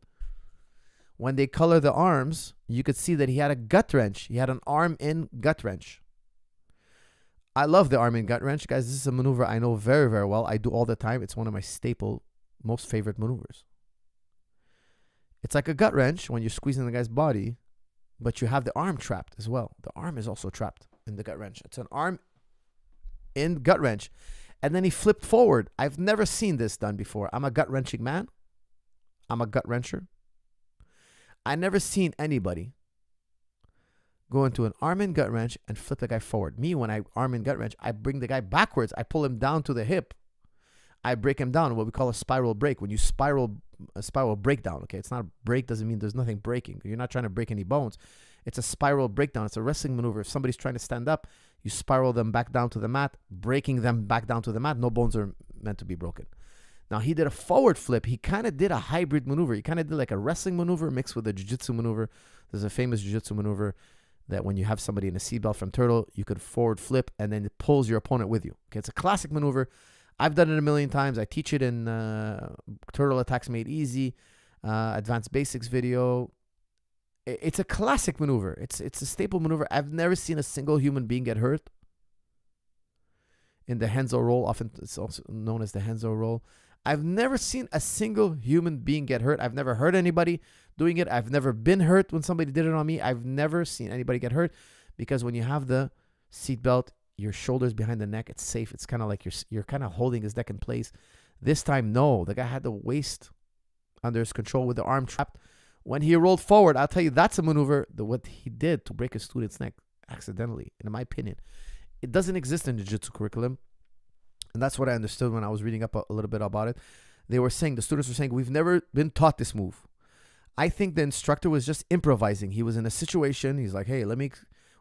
when they color the arms, you could see that he had a gut wrench. He had an arm-in gut wrench. I love the arm-in gut wrench. Guys, this is a maneuver I know very, very well. I do all the time. It's one of my staple, most favorite maneuvers. It's like a gut wrench when you're squeezing the guy's body, but you have the arm trapped as well. The arm is also trapped in the gut wrench. It's an arm-in gut wrench. And then he flipped forward. I've never seen this done before. I'm a gut-wrenching man. I'm a gut-wrencher. I never seen anybody go into an arm-in gut wrench and flip the guy forward. Me, when I arm-in gut wrench, I bring the guy backwards. I pull him down to the hip. I break him down, what we call a spiral break. When you a spiral breakdown, okay? It's not a break, doesn't mean there's nothing breaking. You're not trying to break any bones. It's a spiral breakdown. It's a wrestling maneuver. If somebody's trying to stand up, you spiral them back down to the mat, breaking them back down to the mat. No bones are meant to be broken. Now, he did a forward flip. He kind of did a hybrid maneuver. He kind of did like a wrestling maneuver mixed with a jiu-jitsu maneuver. There's a famous jiu-jitsu maneuver that when you have somebody in a seatbelt from Turtle, you could forward flip and then it pulls your opponent with you. Okay, it's a classic maneuver. I've done it a million times. I teach it in Turtle Attacks Made Easy, Advanced Basics video. It's a classic maneuver. It's a staple maneuver. I've never seen a single human being get hurt in the Henzo roll. Often it's also known as the Henzo roll. I've never seen a single human being get hurt. I've never heard anybody doing it. I've never been hurt when somebody did it on me. I've never seen anybody get hurt because when you have the seatbelt, your shoulders behind the neck, it's safe. It's kind of like you're kind of holding his neck in place. This time, no. The guy had the waist under his control with the arm trapped. When he rolled forward, I'll tell you, that's a maneuver, what he did to break his student's neck. accidentally, in my opinion. It doesn't exist in the jiu-jitsu curriculum. And that's what I understood when I was reading up a little bit about it. The students were saying, we've never been taught this move. I think the instructor was just improvising. He was in a situation. He's like, hey,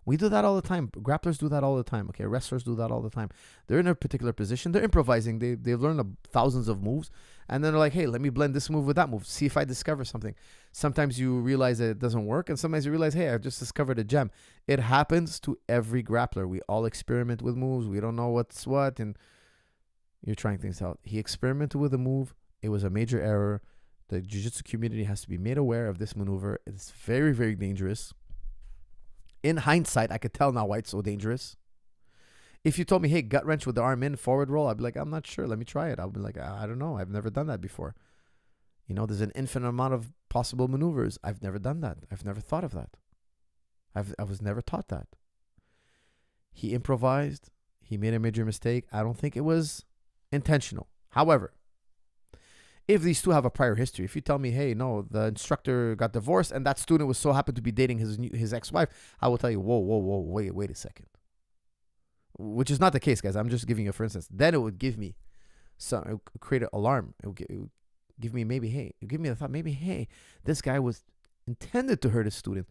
we do that all the time. Grapplers do that all the time. Okay, wrestlers do that all the time. They're in a particular position. They're improvising. They've learned thousands of moves. And then they're like, hey, let me blend this move with that move. See if I discover something. Sometimes you realize that it doesn't work. And sometimes you realize, hey, I've just discovered a gem. It happens to every grappler. We all experiment with moves. We don't know what's what. And you're trying things out. He experimented with a move. It was a major error. The jiu-jitsu community has to be made aware of this maneuver. It's very, very dangerous. In hindsight, I could tell now why it's so dangerous. If you told me, hey, gut wrench with the arm in, forward roll, I'd be like, I'm not sure. Let me try it. I'll be like, I don't know. I've never done that before. There's an infinite amount of possible maneuvers. I've never done that. I've never thought of that. I was never taught that. He improvised. He made a major mistake. I don't think it was intentional. However, if these two have a prior history, if you tell me, hey, no, the instructor got divorced and that student was so happened to be dating his ex-wife, I will tell you, whoa, wait a second. Which is not the case, guys. I'm just giving you, for instance. Then it would give me it would create an alarm. It would give me the thought, maybe, hey, this guy was intended to hurt his student.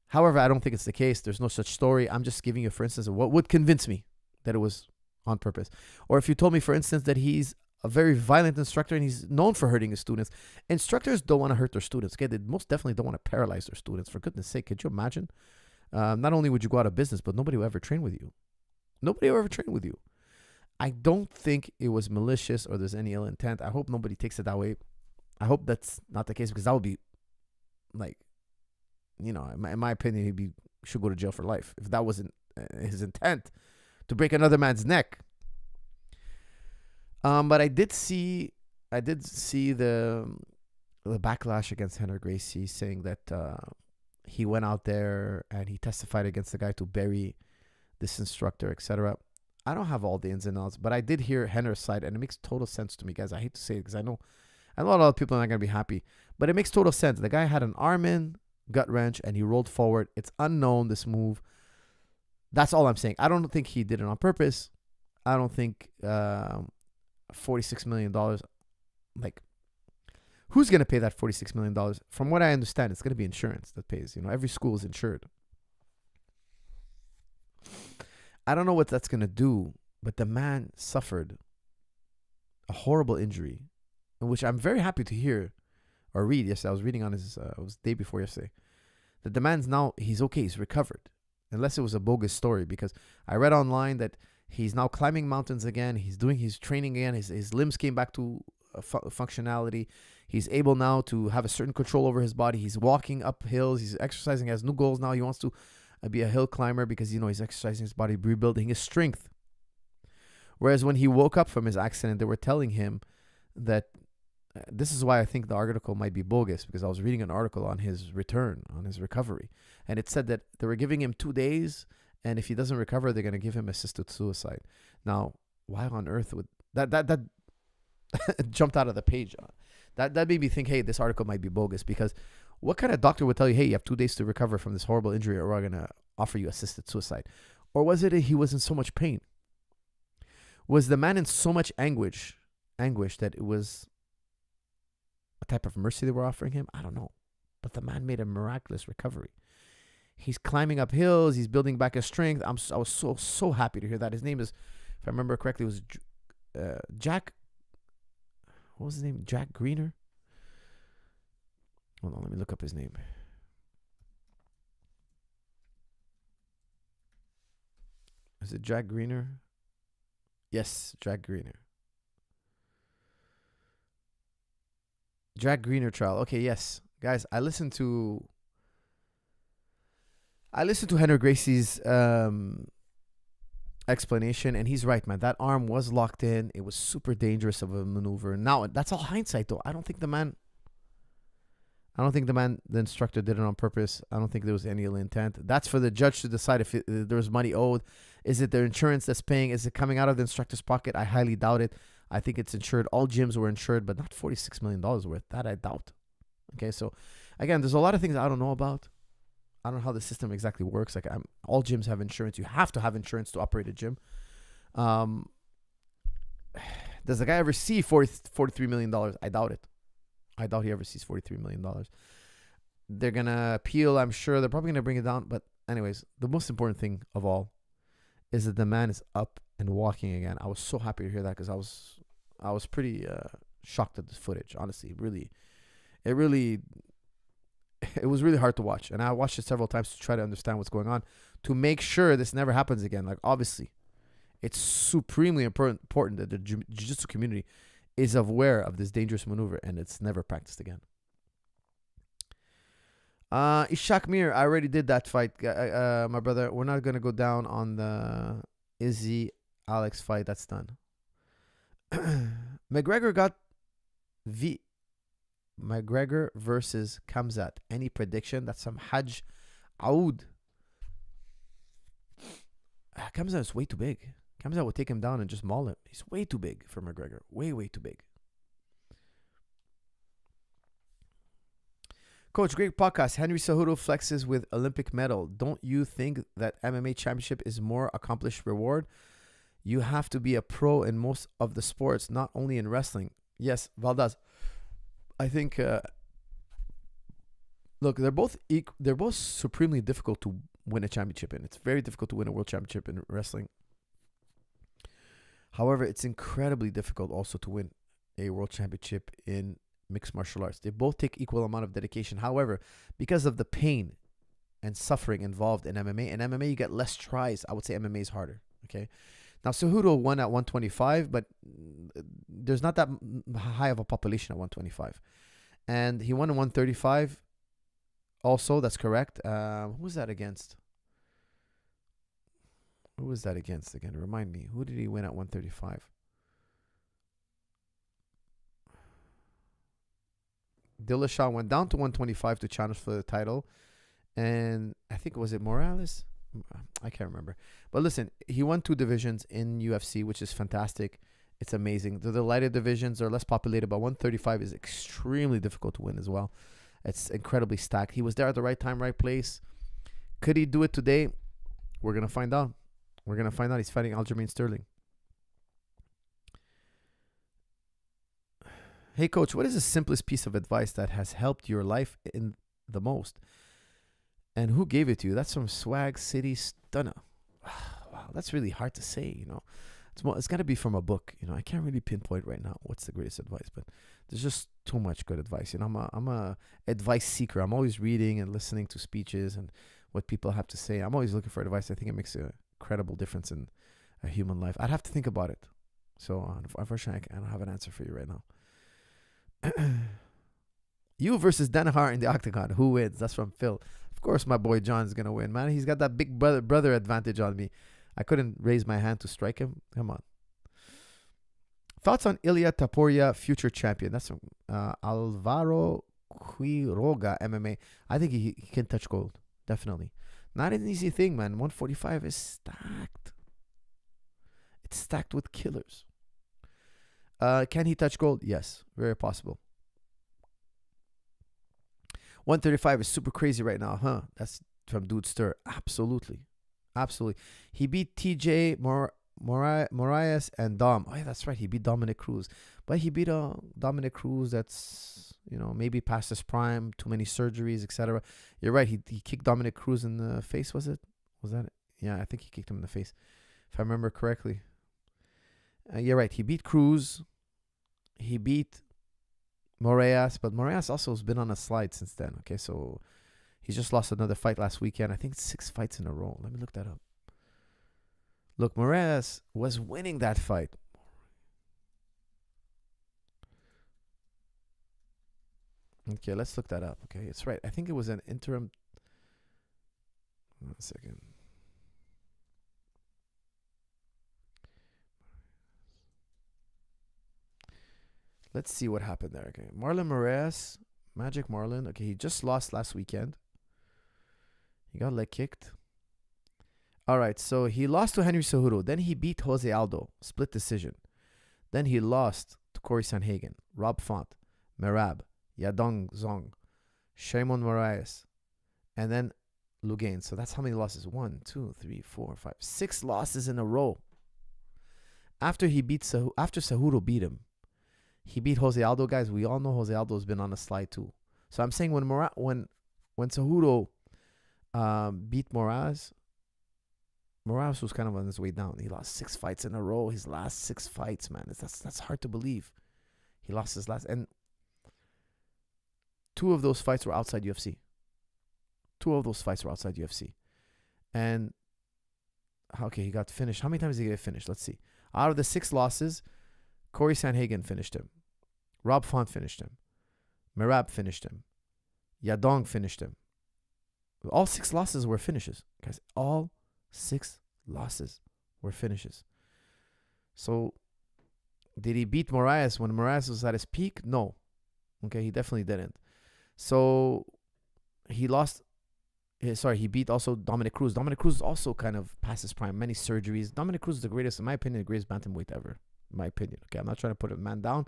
However, I don't think it's the case. There's no such story. I'm just giving you, for instance, what would convince me that it was on purpose. Or if you told me, for instance, that he's a very violent instructor and he's known for hurting his students. Instructors don't want to hurt their students. Okay, they most definitely don't want to paralyze their students. For goodness sake, could you imagine? Not only would you go out of business, but nobody will ever train with you. Nobody will ever train with you. I don't think it was malicious or there's any ill intent. I hope nobody takes it that way. I hope that's not the case, because that would be like, in my opinion, he should go to jail for life if that wasn't his intent, to break another man's neck. But I did see the backlash against Rener Gracie, saying that he went out there and he testified against the guy to bury this instructor, etc. I don't have all the ins and outs, but I did hear Rener's side, and it makes total sense to me, guys. I hate to say it because I know a lot of people are not going to be happy, but it makes total sense. The guy had an arm in, gut wrench, and he rolled forward. It's unknown, this move. That's all I'm saying. I don't think he did it on purpose. I don't think $46 million, like, who's going to pay that $46 million? From what I understand, it's going to be insurance that pays. Every school is insured. I don't know what that's going to do, but the man suffered a horrible injury, which I'm very happy to hear or read. Yesterday, I was reading on his, it was the day before yesterday, that the man's now, he's okay, he's recovered. Unless it was a bogus story, because I read online that he's now climbing mountains again. He's doing his training again. His limbs came back to functionality. He's able now to have a certain control over his body. He's walking up hills. He's exercising. He has new goals now. He wants to be a hill climber because, he's exercising his body, rebuilding his strength. Whereas when he woke up from his accident, they were telling him that this is why I think the article might be bogus, because I was reading an article on his return, on his recovery. And it said that they were giving him 2 days, and if he doesn't recover, they're going to give him assisted suicide. Now, why on earth would that jumped out of the page? That made me think, hey, this article might be bogus, because what kind of doctor would tell you, hey, you have 2 days to recover from this horrible injury, or we're going to offer you assisted suicide? Or was it he was in so much pain? Was the man in so much anguish that it was a type of mercy they were offering him? I don't know. But the man made a miraculous recovery. He's climbing up hills. He's building back his strength. I was so happy to hear that. His name is, if I remember correctly, was Jack. What was his name? Jack Greener? Hold on, let me look up his name. Is it Jack Greener? Yes, Jack Greener. Jack Greener trial. Okay, yes. Guys, I listened to Rener Gracie's explanation, and he's right, man. That arm was locked in. It was super dangerous of a maneuver. Now, that's all hindsight, though. I don't think the instructor did it on purpose. I don't think there was any ill intent. That's for the judge to decide if there was money owed. Is it their insurance that's paying? Is it coming out of the instructor's pocket? I highly doubt it. I think it's insured. All gyms were insured, but not $46 million worth. That I doubt. Okay, so again, there's a lot of things I don't know about. I don't know how the system exactly works. Like, all gyms have insurance. You have to have insurance to operate a gym. Um, does the guy ever see $43 million? I doubt it. I doubt he ever sees $43 million. They're going to appeal, I'm sure. They're probably going to bring it down. But anyways, the most important thing of all is that the man is up and walking again. I was so happy to hear that because I was pretty shocked at this footage, honestly. It was really hard to watch. And I watched it several times to try to understand what's going on, to make sure this never happens again. Like, obviously, it's supremely important that the jiu-jitsu community is aware of this dangerous maneuver and it's never practiced again. Ishak Mir, I already did that fight, my brother. We're not going to go down on the Izzy Alex fight. That's done. McGregor got McGregor versus Khamzat. Any prediction? That's some Hajj Aoud. Khamzat is way too big. Khamzat would take him down and just maul him. He's way too big for McGregor. Way too big. Coach, great podcast. Henry Cejudo flexes with Olympic medal. Don't you think that MMA championship is more accomplished reward? You have to be a pro in most of the sports, not only in wrestling. Yes, Valdaz. I think, look, they're both supremely difficult to win a championship in. It's very difficult to win a world championship in wrestling. However, it's incredibly difficult also to win a world championship in mixed martial arts. They both take equal amount of dedication. However, because of the pain and suffering involved in MMA, you get less tries. I would say MMA is harder. Okay. Now, Cejudo won at 125, but there's not that high of a population at 125. And he won at 135 also. That's correct. Who was that against? Who was that against again? Remind me. Who did he win at 135? Dillashaw went down to 125 to challenge for the title. And I think, was it Morales? I can't remember. But listen, he won 2 divisions in UFC, which is fantastic. It's amazing. The lighter divisions are less populated, but 135 is extremely difficult to win as well. It's incredibly stacked. He was there at the right time, right place. Could he do it today? We're going to find out. He's fighting Aljamain Sterling. Hey, Coach, what is the simplest piece of advice that has helped your life in the most? And who gave it to you? That's from Swag City Stunner. Wow, that's really hard to say, you know. It's got to be from a book, you know. I can't really pinpoint right now what's the greatest advice, but there's just too much good advice. You know, I'm a advice seeker. I'm always reading and listening to speeches and what people have to say. I'm always looking for advice. I think it makes a incredible difference in a human life. I'd have to think about it. So unfortunately, I don't have an answer for you right now. You versus Danaher in the octagon. Who wins? That's from Phil. Of course, my boy John's gonna win, man. He's got that big brother advantage on me. I couldn't raise my hand to strike him. Come on. Thoughts on Ilia Topuria, future champion? That's from Alvaro Quiroga MMA. I think he can touch gold. Definitely. Not an easy thing, man. 145 is stacked. It's stacked with killers. Can he touch gold? Yes, very possible. 135 is super crazy right now, huh? That's from Dude Stir. Absolutely. He beat TJ Moraes and Dom. Oh, yeah, that's right. He beat Dominic Cruz. But he beat Dominic Cruz that's, you know, maybe past his prime, too many surgeries, etc. You're right. He kicked Dominic Cruz in the face, was it? Was that it? Yeah, I think he kicked him in the face, if I remember correctly. You're right. He beat Cruz. He beat Moraes, but Moraes also has been on a slide since then. Okay, so he just lost another fight last weekend. I think 6 fights in a row. Let me look that up. Look, Moraes was winning that fight. Okay, let's look that up. Okay, it's right. I think it was an interim. 1 second. Let's see what happened there. Okay, Marlon Moraes, Magic Marlon. Okay, he just lost last weekend. He got leg kicked. All right, so he lost to Henry Cejudo. Then he beat Jose Aldo, split decision. Then he lost to Corey Sanhagen, Rob Font, Merab, Yadong Zong, Shimon Moraes, and then Lugain. So that's how many losses? 1, 2, 3, 4, 5, 6 losses in a row. After Cejudo beat him, he beat Jose Aldo. Guys, we all know Jose Aldo's been on a slide too. So I'm saying when Cejudo beat Moraes was kind of on his way down. He lost 6 fights in a row. His last 6 fights, man, that's hard to believe. He lost his last, and 2 of those fights were outside UFC. 2 of those fights were outside UFC. And okay, he got finished. How many times did he get finished? Let's see. Out of the 6 losses, Corey Sandhagen finished him. Rob Font finished him. Merab finished him. Yadong finished him. All 6 losses were finishes. Guys, all 6 losses were finishes. So, did he beat Moraes when Moraes was at his peak? No. Okay, he definitely didn't. So, he lost. He beat also Dominic Cruz. Dominic Cruz also kind of past his prime. Many surgeries. Dominic Cruz is the greatest, in my opinion, the greatest bantamweight ever. In my opinion. Okay, I'm not trying to put a man down.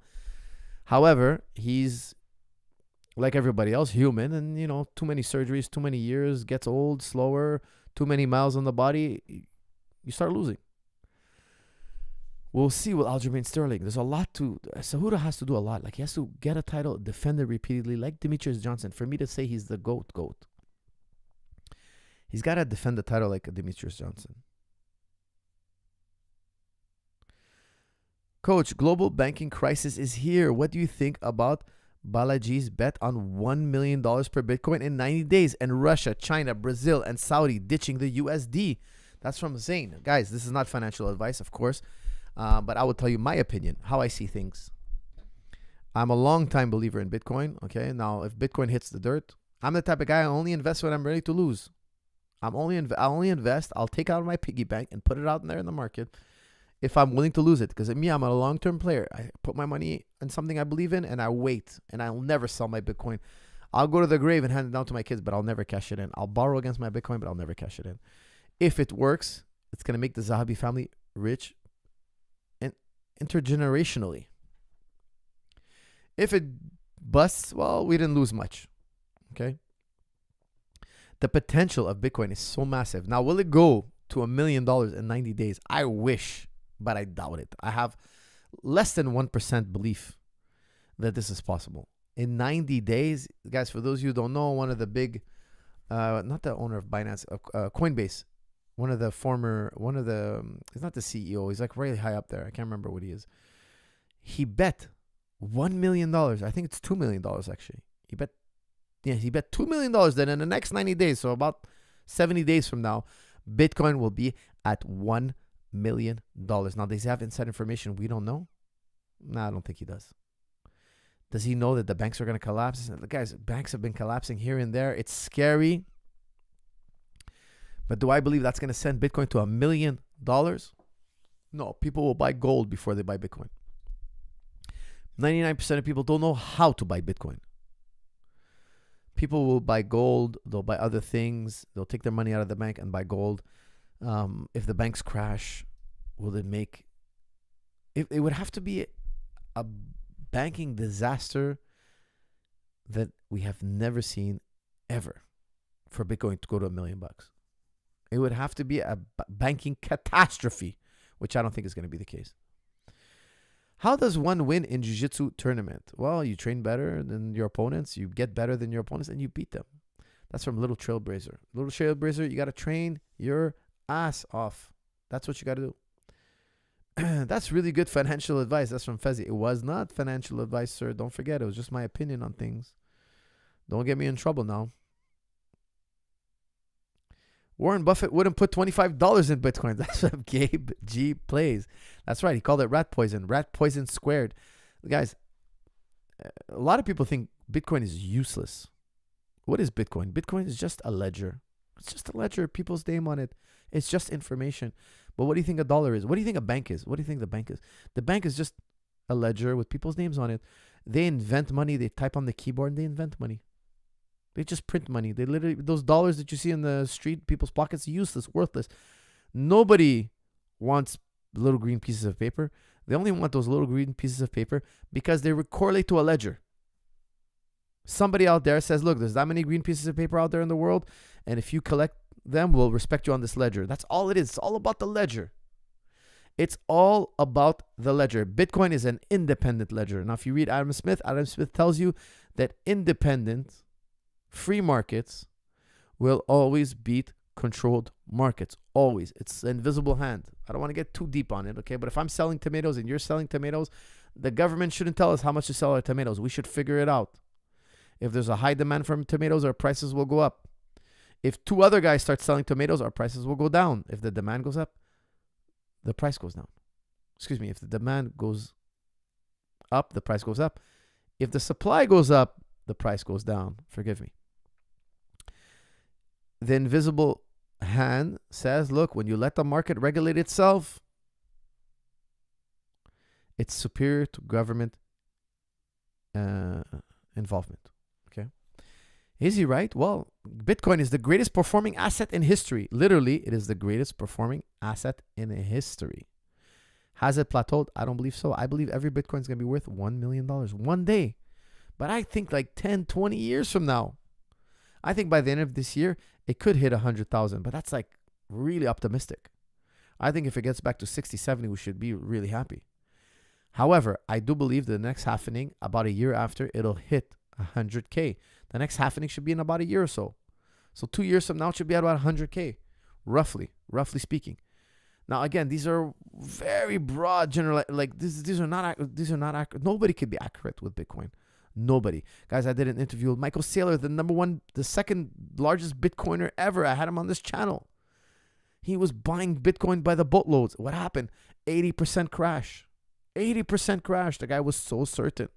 However, he's like everybody else, human, and too many surgeries, too many years, gets old, slower, too many miles on the body, you start losing. We'll see with Aljamain Sterling. There's a lot Cejudo has to do a lot. Like, he has to get a title, defend it repeatedly, like Demetrius Johnson. For me to say he's the GOAT, he's got to defend the title like Demetrius Johnson. Coach, global banking crisis is here. What do you think about Balaji's bet on $1 million per Bitcoin in 90 days, and Russia, China, Brazil, and Saudi ditching the USD? That's from Zain. Guys, this is not financial advice, of course, but I will tell you my opinion, how I see things. I'm a long-time believer in Bitcoin. Okay, now if Bitcoin hits the dirt, I'm the type of guy I only invest when I'm ready to lose. I'll only invest. I'll take out my piggy bank and put it out there in the market if I'm willing to lose it. Because me, I'm a long-term player. I put my money in something I believe in, and I wait, and I'll never sell my Bitcoin. I'll go to the grave and hand it down to my kids, but I'll never cash it in. I'll borrow against my Bitcoin, but I'll never cash it in. If it works, it's going to make the Zahabi family rich and intergenerationally. If it busts, well, we didn't lose much. Okay? The potential of Bitcoin is so massive. Now, will it go to $1 million in 90 days? I wish, but I doubt it. I have less than 1% belief that this is possible. In 90 days, guys, for those of you who don't know, one of the big, not the owner of Binance, Coinbase, he's not the CEO. He's like really high up there. I can't remember what he is. He bet $1 million. I think it's $2 million actually. He bet $2 million that in the next 90 days, so about 70 days from now, Bitcoin will be at $1 million. Now, does he have inside information we don't know? No, I don't think he does. Does he know that the banks are going to collapse? Guys, banks have been collapsing here and there. It's scary. But do I believe that's going to send Bitcoin to $1 million? No, people will buy gold before they buy Bitcoin. 99% of people don't know how to buy Bitcoin. People will buy gold. They'll buy other things. They'll take their money out of the bank and buy gold. If the banks crash, will it make... It would have to be a banking disaster that we have never seen ever for Bitcoin to go to $1 million. It would have to be a banking catastrophe, which I don't think is going to be the case. How does one win in jiu-jitsu tournament? Well, you train better than your opponents. You get better than your opponents, and you beat them. That's from Little Trailblazer. Little Trailblazer, you got to train your ass off. That's what you got to do. That's really good financial advice. That's from Fezzi. It was not financial advice, sir. Don't forget. It was just my opinion on things. Don't get me in trouble now. Warren Buffett wouldn't put $25 in Bitcoin. That's what Gabe G plays. That's right. He called it rat poison. Rat poison squared. Guys, a lot of people think Bitcoin is useless. What is Bitcoin? Bitcoin is just a ledger. It's just a ledger. People's name on it. It's just information. But what do you think a dollar is? What do you think a bank is? What do you think the bank is? The bank is just a ledger with people's names on it. They invent money. They type on the keyboard and they invent money. They just print money. They literally, those dollars that you see in the street, people's pockets, useless, worthless. Nobody wants little green pieces of paper. They only want those little green pieces of paper because they correlate to a ledger. Somebody out there says, look, there's that many green pieces of paper out there in the world, And if you collect them, we'll respect you on this ledger. That's all it is. It's all about the ledger. It's all about the ledger. Bitcoin is an independent ledger. Now, if you read Adam Smith tells you that independent free markets will always beat controlled markets. Always. It's an invisible hand. I don't want to get too deep on it, okay? But if I'm selling tomatoes and you're selling tomatoes, the government shouldn't tell us how much to sell our tomatoes. We should figure it out. If there's a high demand for tomatoes, our prices will go up. If two other guys start selling tomatoes, our prices will go down. If the demand goes up, the price goes down. Excuse me. If the demand goes up, the price goes up. If the supply goes up, the price goes down. Forgive me. The invisible hand says, look, when you let the market regulate itself, it's superior to government involvement. Okay. Is he right? Well, Bitcoin is the greatest performing asset in history. Literally, it is the greatest performing asset in history. Has it plateaued? I don't believe so. I believe every Bitcoin is going to be worth $1 million one day. But I think like 10, 20 years from now, I think by the end of this year, it could hit 100,000. But that's like really optimistic. I think if it gets back to 60, 70, we should be really happy. However, I do believe the next halvening, about a year after, it'll hit 100K. The next halvening should be in about a year or so. So 2 years from now, it should be at about 100K, roughly speaking. Now, again, these are very broad, general. Like these are not accurate. Nobody could be accurate with Bitcoin. Nobody, guys. I did an interview with Michael Saylor, the second largest Bitcoiner ever. I had him on this channel. He was buying Bitcoin by the boatloads. What happened? 80% crash. 80% crash. The guy was so certain.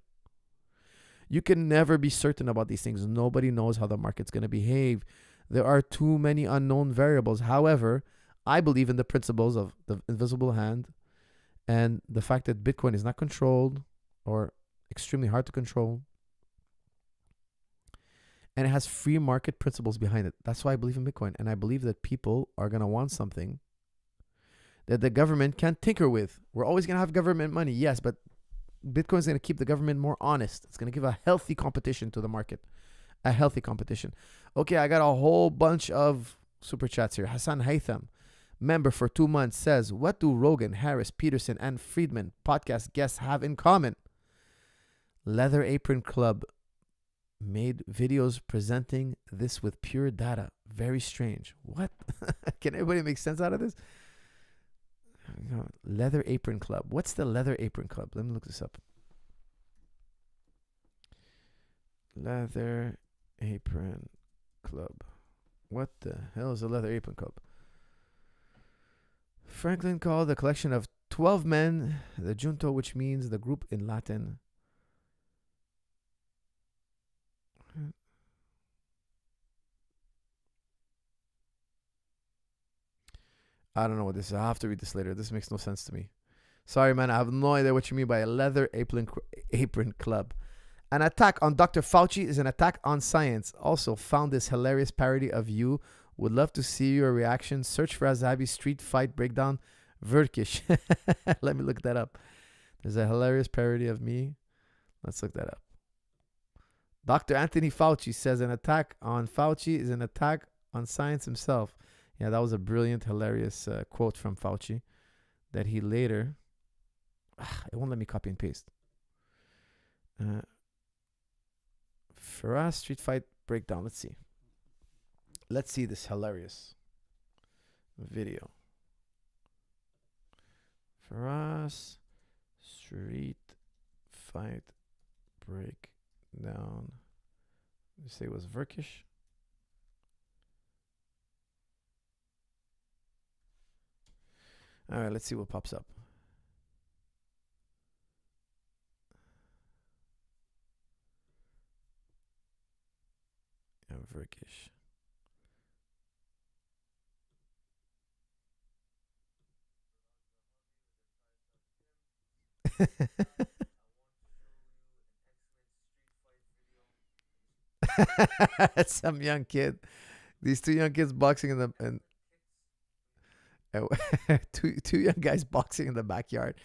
You can never be certain about these things. Nobody knows how the market's going to behave. There are too many unknown variables. However, I believe in the principles of the invisible hand and the fact that Bitcoin is not controlled or extremely hard to control. And it has free market principles behind it. That's why I believe in Bitcoin. And I believe that people are going to want something that the government can't tinker with. We're always going to have government money, yes, but Bitcoin is going to keep the government more honest. It's going to give a healthy competition to the market. A healthy competition. Okay, I got a whole bunch of super chats here. Hassan Haytham, member for 2 months, says, what do Rogan, Harris, Peterson, and Friedman podcast guests have in common? Leather Apron Club made videos presenting this with pure data. Very strange. What? Can anybody make sense out of this? Leather Apron Club. What's the Leather Apron Club? Let me look this up. Leather Apron Club. What the hell is a Leather Apron Club? Franklin called the collection of 12 men the Junto, which means the group in Latin. I don't know what this is. I'll have to read this later. This makes no sense to me. Sorry, man. I have no idea what you mean by a Leather Apron Club. An attack on Dr. Fauci is an attack on science. Also found this hilarious parody of you. Would love to see your reaction. Search for Azabi Street Fight Breakdown Verkish. Let me look that up. There's a hilarious parody of me. Let's look that up. Dr. Anthony Fauci says an attack on Fauci is an attack on science himself. Yeah, that was a brilliant, hilarious quote from Fauci that he later... it won't let me copy and paste. Firas Street Fight Breakdown. Let's see. Let's see this hilarious video. Firas Street Fight Breakdown. You say it was Verkish? All right, let's see what pops up. Yeah, Verkish. Some young kid. These two young kids boxing in the two young guys boxing in the backyard,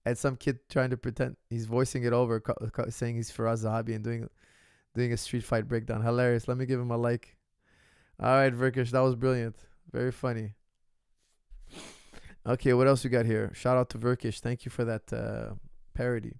and some kid trying to pretend he's voicing it over, saying he's Firas Zahabi and doing a street fight breakdown. Hilarious. Let me give him a like. All right, Virkish, that was brilliant. Very funny. Okay, what else we got here? Shout out to Virkish. Thank you for that parody.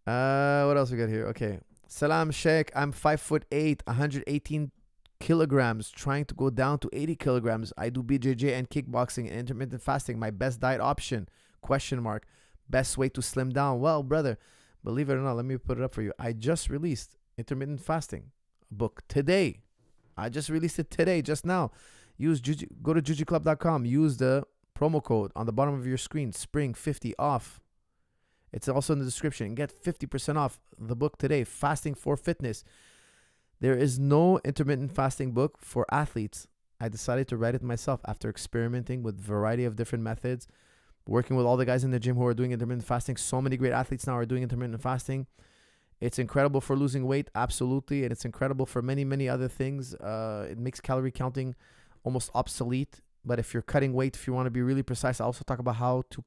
What else we got here? Okay. Salam Sheikh. I'm 5'8", 118 kilograms, trying to go down to 80 kilograms. I do BJJ and kickboxing and intermittent fasting. My best diet option? Question mark. Best way to slim down? Well, brother, believe it or not, let me put it up for you. I just released intermittent fasting book today. I just released it today, just now. Go to jujiclub.com. Use the promo code on the bottom of your screen, Spring50 off. It's also in the description. Get 50% off the book today, Fasting for Fitness. There is no intermittent fasting book for athletes. I decided to write it myself after experimenting with a variety of different methods, working with all the guys in the gym who are doing intermittent fasting. So many great athletes now are doing intermittent fasting. It's incredible for losing weight, absolutely, and it's incredible for many, many other things. It makes calorie counting almost obsolete. But if you're cutting weight, if you want to be really precise, I also talk about how to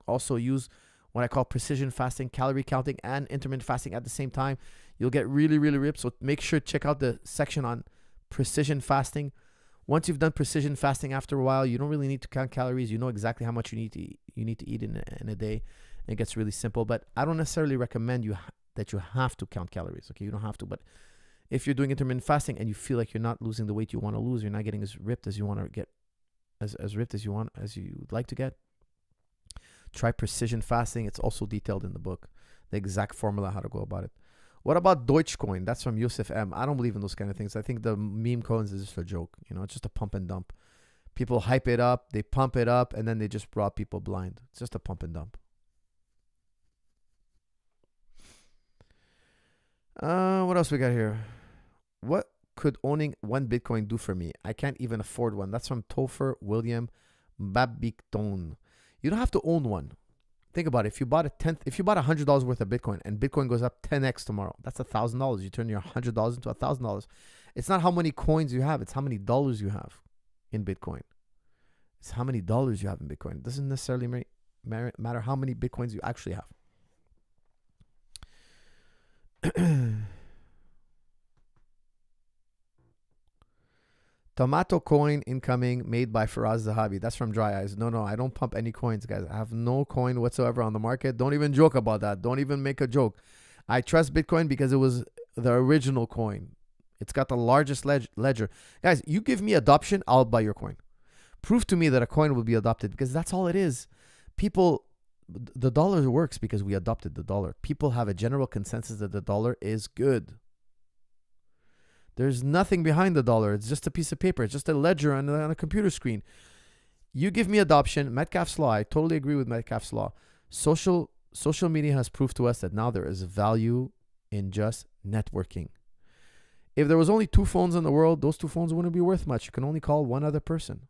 also use what I call precision fasting, calorie counting, and intermittent fasting at the same time. You'll get really, really ripped. So make sure to check out the section on precision fasting. Once you've done precision fasting, after a while, you don't really need to count calories. You know exactly how much you need to eat in a day. And it gets really simple. But I don't necessarily recommend that you have to count calories. Okay, you don't have to. But if you're doing intermittent fasting and you feel like you're not losing the weight you want to lose, you're not getting as ripped as you want to get, as ripped as you would like to get, try precision fasting. It's also detailed in the book, the exact formula, how to go about it. What about Dogecoin? That's from Yusuf M. I don't believe in those kind of things. I think the meme coins is just a joke. It's just a pump and dump. People hype it up, they pump it up, and then they just rob people blind. It's just a pump and dump. What else we got here? What could owning one Bitcoin do for me? I can't even afford one. That's from Topher William Babicton. You don't have to own one. Think about it. If you bought $100 worth of Bitcoin and Bitcoin goes up 10x tomorrow, that's $1,000. You turn your $100 into $1,000. It's not how many coins you have. It's how many dollars you have in Bitcoin. It's how many dollars you have in Bitcoin. It doesn't necessarily matter how many Bitcoins you actually have. Tomato coin incoming, made by Faraz Zahabi. That's from Dry Eyes. No, I don't pump any coins, guys. I have no coin whatsoever on the market. Don't even joke about that. Don't even make a joke. I trust Bitcoin because it was the original coin. It's got the largest ledger. Guys, you give me adoption, I'll buy your coin. Prove to me that a coin will be adopted, because that's all it is. The dollar works because we adopted the dollar. People have a general consensus that the dollar is good. There's nothing behind the dollar. It's just a piece of paper. It's just a ledger on a computer screen. You give me adoption. Metcalfe's Law. I totally agree with Metcalfe's Law. Social media has proved to us that now there is value in just networking. If there was only 2 phones in the world, those 2 phones wouldn't be worth much. You can only call one other person.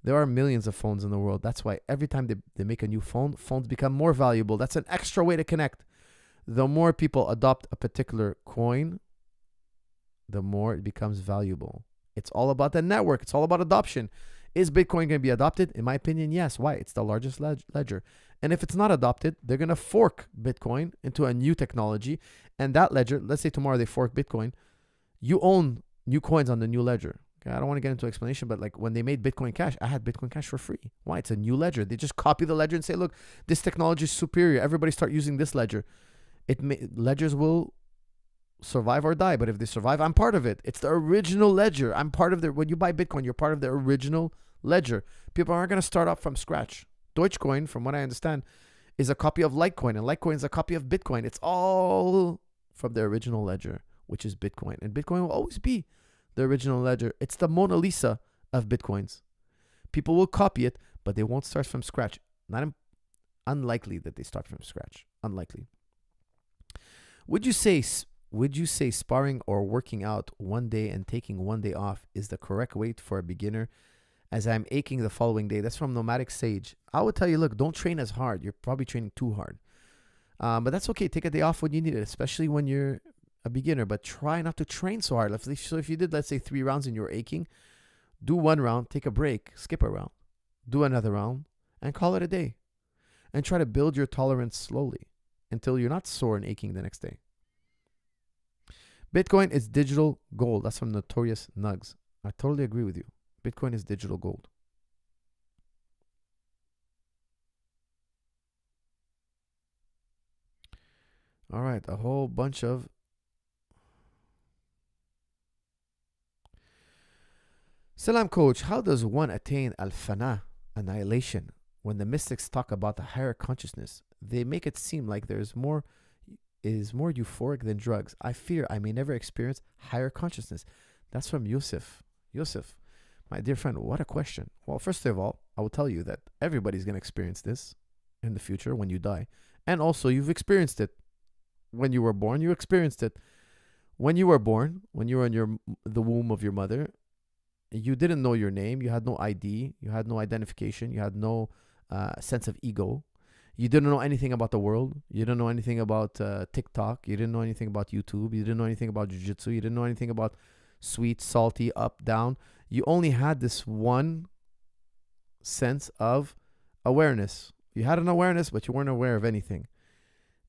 There are millions of phones in the world. That's why every time they make a new phone, phones become more valuable. That's an extra way to connect. The more people adopt a particular coin, the more it becomes valuable. It's all about the network. It's all about adoption. Is Bitcoin going to be adopted? In my opinion, yes. Why? It's the largest ledger. And if it's not adopted, they're going to fork Bitcoin into a new technology. And that ledger, let's say tomorrow they fork Bitcoin, you own new coins on the new ledger. Okay, I don't want to get into explanation, but like when they made Bitcoin Cash, I had Bitcoin Cash for free. Why? It's a new ledger. They just copy the ledger and say, look, this technology is superior. Everybody start using this ledger. Ledgers will survive or die, but if they survive, I'm part of it. It's the original ledger. I'm part of when you buy Bitcoin, you're part of the original ledger. People aren't going to start off from scratch. Dogecoin, from what I understand, is a copy of Litecoin, and Litecoin is a copy of Bitcoin. It's all from the original ledger, which is Bitcoin. And Bitcoin will always be the original ledger. It's the Mona Lisa of Bitcoins. People will copy it, but they won't start from scratch. Unlikely that they start from scratch. Unlikely. Would you say sparring or working out one day and taking one day off is the correct way for a beginner, as I'm aching the following day? That's from Nomadic Sage. I would tell you, look, don't train as hard. You're probably training too hard. But that's okay. Take a day off when you need it, especially when you're a beginner. But try not to train so hard. So if you did, let's say, 3 rounds and you're aching, do 1 round, take a break, skip a round, do another round, and call it a day. And try to build your tolerance slowly until you're not sore and aching the next day. Bitcoin is digital gold. That's from Notorious Nugs. I totally agree with you. Bitcoin is digital gold. All right, a whole bunch of... Salam coach, how does one attain al-fana, annihilation? When the mystics talk about the higher consciousness, they make it seem like is more euphoric than drugs. I fear I may never experience higher consciousness. That's from Yusuf. Yusuf, my dear friend, what a question. Well, first of all, I will tell you that everybody's going to experience this in the future when you die. And also, you've experienced it. When you were born, you experienced it. When you were born, when you were in the womb of your mother, you didn't know your name. You had no ID. You had no identification. You had no sense of ego. You didn't know anything about the world. You didn't know anything about TikTok. You didn't know anything about YouTube. You didn't know anything about jiu-jitsu. You didn't know anything about sweet, salty, up, down. You only had this one sense of awareness. You had an awareness, but you weren't aware of anything.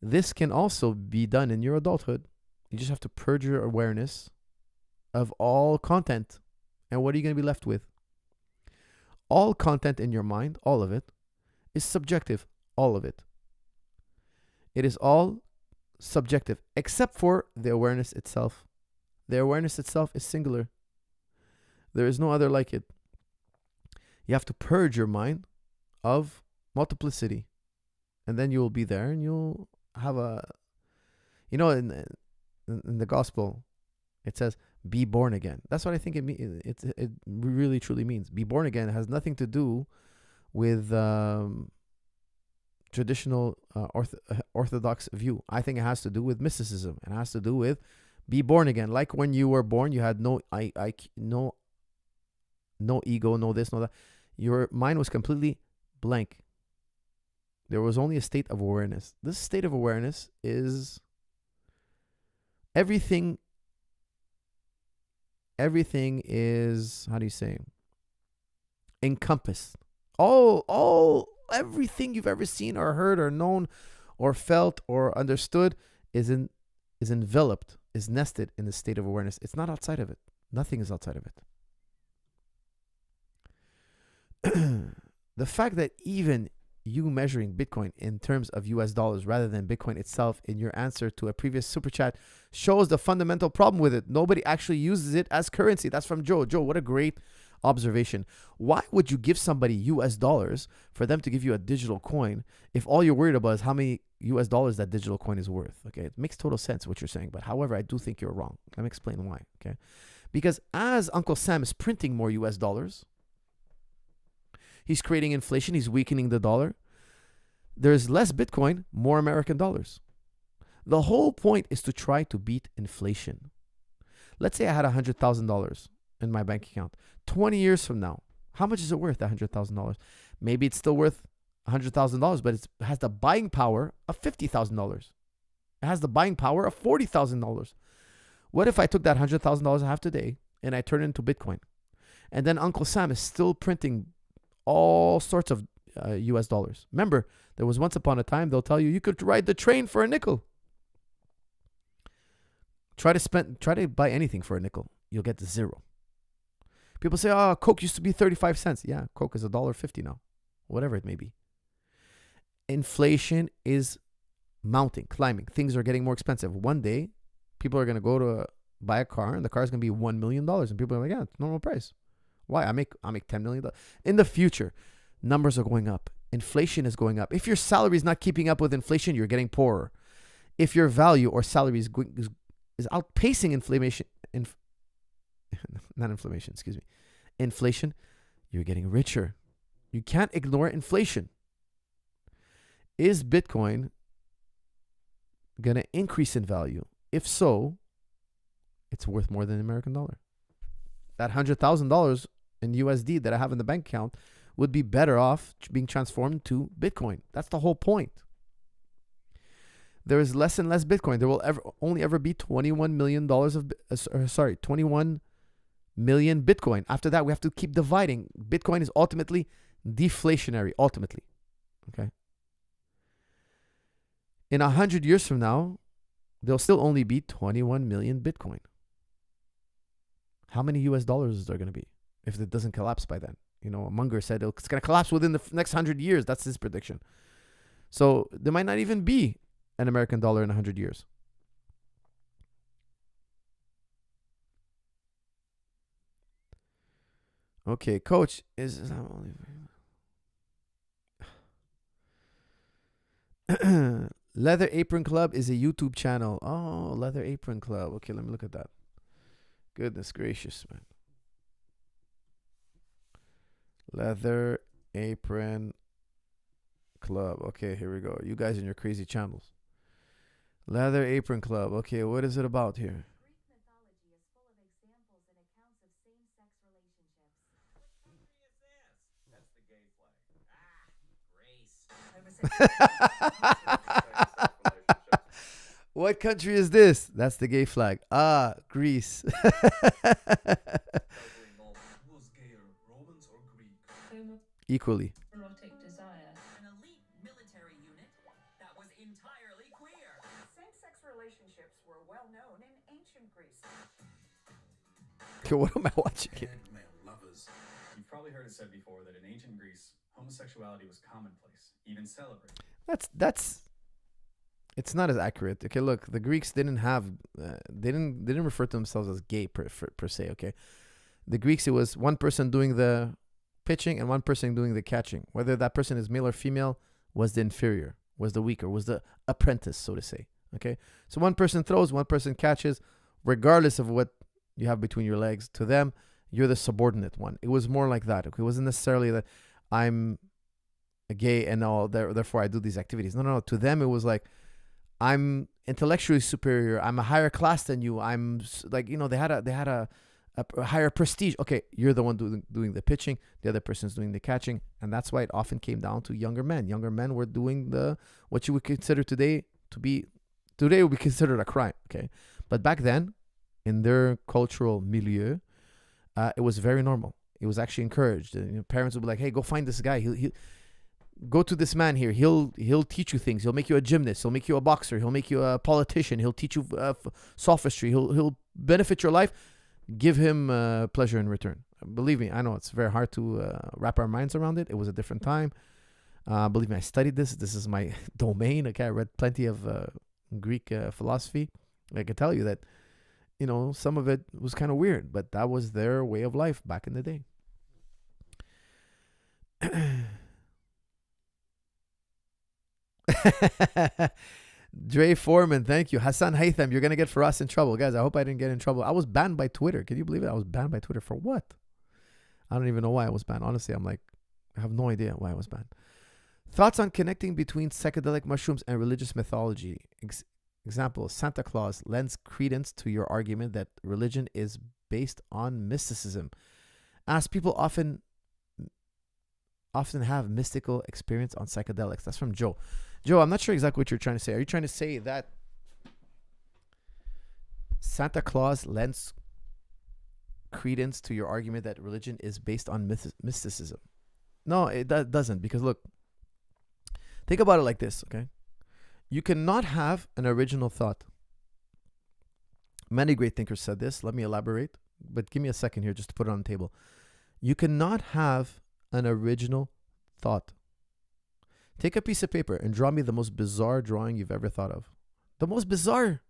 This can also be done in your adulthood. You just have to purge your awareness of all content. And what are you going to be left with? All content in your mind, all of it, is subjective. All of it. It is all subjective, except for the awareness itself. The awareness itself is singular. There is no other like it. You have to purge your mind of multiplicity. And then you will be there and you'll have a... You know, in the gospel, it says, be born again. That's what I think it really truly means. Be born again. It has nothing to do with traditional orthodox view. I think it has to do with mysticism. It has to do with be born again. Like when you were born, you had no ego, no this, no that. Your mind was completely blank. There was only a state of awareness. This state of awareness is everything is, how do you say, encompassed. Everything you've ever seen or heard or known or felt or understood is enveloped, is nested in the state of awareness. It's not outside of it. Nothing is outside of it. The fact that even you measuring Bitcoin in terms of US dollars rather than Bitcoin itself in your answer to a previous super chat shows the fundamental problem with it. Nobody actually uses it as currency. That's from Joe. Joe, what a great observation. Why would you give somebody US dollars for them to give you a digital coin if all you're worried about is how many US dollars that digital coin is worth? Okay, it makes total sense what you're saying, but however, I do think you're wrong. Let me explain why. Okay, because as Uncle Sam is printing more US dollars, he's creating inflation, he's weakening the dollar. There's less Bitcoin, more American dollars. The whole point is to try to beat inflation. Let's say I had $100,000 in my bank account. 20 years from now, how much is it worth, that $100,000? Maybe it's still worth $100,000, but it has the buying power of $50,000. It has the buying power of $40,000. What if I took that $100,000 I have today and I turn it into Bitcoin? And then Uncle Sam is still printing all sorts of US dollars. Remember, there was once upon a time, they'll tell you, you could ride the train for a nickel. Try to buy anything for a nickel. You'll get to zero. People say, oh, Coke used to be 35 cents. Yeah, Coke is $1.50 now. Whatever it may be. Inflation is mounting, climbing. Things are getting more expensive. One day, people are going to go to buy a car, and the car is going to be $1 million. And people are like, yeah, it's normal price. Why? I make $10 million. In the future, numbers are going up. Inflation is going up. If your salary is not keeping up with inflation, you're getting poorer. If your value or salary is outpacing inflation, you're getting richer. You can't ignore inflation. Is Bitcoin going to increase in value? If so, it's worth more than the American dollar. That $100,000 in USD that I have in the bank account would be better off being transformed to Bitcoin. That's the whole point. There is less and less Bitcoin. There will only ever be 21 million Bitcoin. After that, we have to keep dividing. Bitcoin is ultimately deflationary. Okay. In 100 years from now, there'll still only be 21 million Bitcoin. How many US dollars is there going to be if it doesn't collapse by then? You know, Munger said it's going to collapse within the next 100 years. That's his prediction. So there might not even be an American dollar in 100 years. Okay, coach, is Leather Apron Club is a YouTube channel. Oh, Leather Apron Club. Okay, let me look at that. Goodness gracious, man. Leather Apron Club. Okay, here we go. You guys and your crazy channels. Leather Apron Club. Okay, what is it about here? Greek mythology is full of examples and accounts of same-sex relationships. What country is this? That's the gay flag. Greece. What country is this? That's the gay flag. Ah, Greece. Who's gayer, Romans or Greek? Equally. Erotic desire. An elite military unit that was entirely queer. Same-sex relationships were well known in ancient Greece. Okay, what am I watching here? And male lovers. You've probably heard it said before that in ancient Greece, homosexuality was commonplace, even celebrated. That's it's not as accurate. Okay, look, the Greeks didn't have they didn't refer to themselves as gay per se. Okay, the Greeks, it was one person doing the pitching and one person doing the catching. Whether that person is male or female was the inferior, was the weaker, was the apprentice, so to say. Okay, so one person throws, one person catches, regardless of what you have between your legs. To them, you're the subordinate one. It was more like that. Okay, it wasn't necessarily that I'm a gay and all, therefore I do these activities. No. To them, it was like, I'm intellectually superior. I'm a higher class than you. I'm like, you know, they had a higher prestige. Okay, you're the one doing the pitching. The other person's doing the catching, and that's why it often came down to younger men. Younger men were doing what you would consider today would be considered a crime. Okay, but back then, in their cultural milieu, it was very normal. It was actually encouraged. Parents would be like, "Hey, go find this guy. He'll go to this man here. He'll teach you things. He'll make you a gymnast. He'll make you a boxer. He'll make you a politician. He'll teach you sophistry. He'll benefit your life. Give him pleasure in return." Believe me, I know it's very hard to wrap our minds around it. It was a different time. Believe me, I studied this. This is my domain. Okay, I read plenty of Greek philosophy. I can tell you that, you know, some of it was kind of weird, but that was their way of life back in the day. Dre Foreman, thank you. Hassan Haytham, you're going to get for us in trouble. Guys, I hope I didn't get in trouble. I was banned by Twitter. Can you believe it? I was banned by Twitter for what? I don't even know why I was banned. Honestly, I'm like, I have no idea why I was banned. Thoughts on connecting between psychedelic mushrooms and religious mythology? Example, Santa Claus lends credence to your argument that religion is based on mysticism, as people often have mystical experience on psychedelics. That's from Joe. Joe, I'm not sure exactly what you're trying to say. Are you trying to say that Santa Claus lends credence to your argument that religion is based on mysticism? No, it doesn't, because look, think about it like this, okay? You cannot have an original thought. Many great thinkers said this. Let me elaborate, but give me a second here just to put it on the table. You cannot have an original thought. Take a piece of paper and draw me the most bizarre drawing you've ever thought of. The most bizarre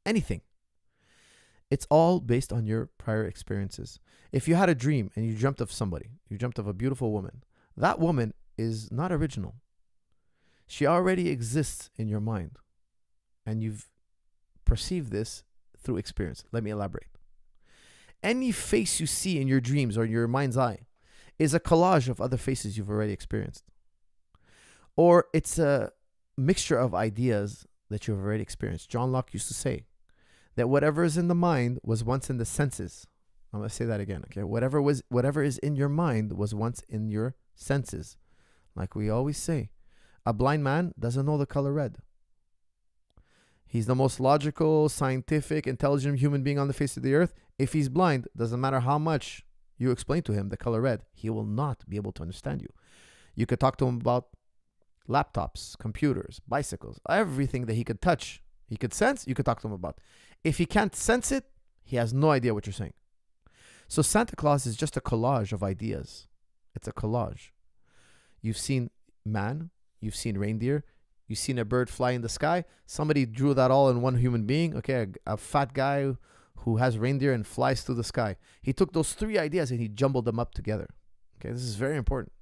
anything. It's all based on your prior experiences. If you had a dream and you dreamt of somebody, you dreamt of a beautiful woman, that woman is not original. She already exists in your mind, and you've perceived this through experience. Let me elaborate. Any face you see in your dreams or in your mind's eye is a collage of other faces you've already experienced. Or it's a mixture of ideas that you've already experienced. John Locke used to say that whatever is in the mind was once in the senses. I'm going to say that again, okay? Whatever is in your mind was once in your senses. Like we always say, a blind man doesn't know the color red. He's the most logical, scientific, intelligent human being on the face of the earth. If he's blind, doesn't matter how much you explain to him the color red, he will not be able to understand you. You could talk to him about laptops, computers, bicycles, everything that he could touch He could sense, you could talk to him about. If he can't sense it, he has no idea what you're saying. So Santa Claus is just a collage of ideas. It's a collage. You've seen man, you've seen reindeer, you've seen a bird fly in the sky. Somebody drew that all in one human being. Okay, a fat guy who has reindeer and flies through the sky. He took those three ideas and he jumbled them up together. Okay, this is very important.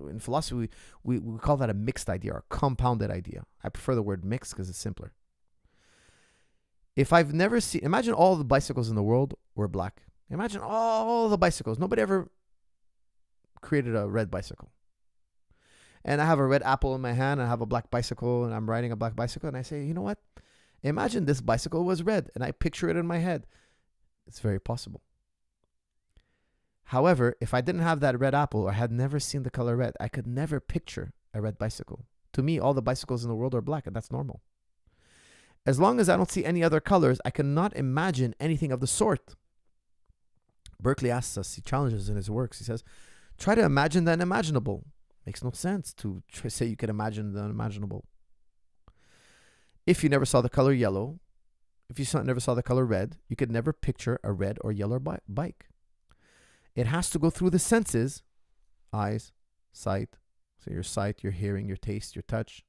In philosophy, we call that a mixed idea or a compounded idea. I prefer the word mixed because it's simpler. If I've never seen, imagine all the bicycles in the world were black. Imagine all the bicycles. Nobody ever created a red bicycle. And I have a red apple in my hand. I have a black bicycle and I'm riding a black bicycle. And I say, you know what? Imagine this bicycle was red. And I picture it in my head. It's very possible. However, if I didn't have that red apple or had never seen the color red, I could never picture a red bicycle. To me, all the bicycles in the world are black, and that's normal. As long as I don't see any other colors, I cannot imagine anything of the sort. Berkeley asks us, he challenges in his works, he says, try to imagine the unimaginable. Makes no sense to say you can imagine the unimaginable. If you never saw the color yellow, if you never saw the color red, you could never picture a red or yellow bike. It has to go through the senses, eyes, sight, so your sight, your hearing, your taste, your touch,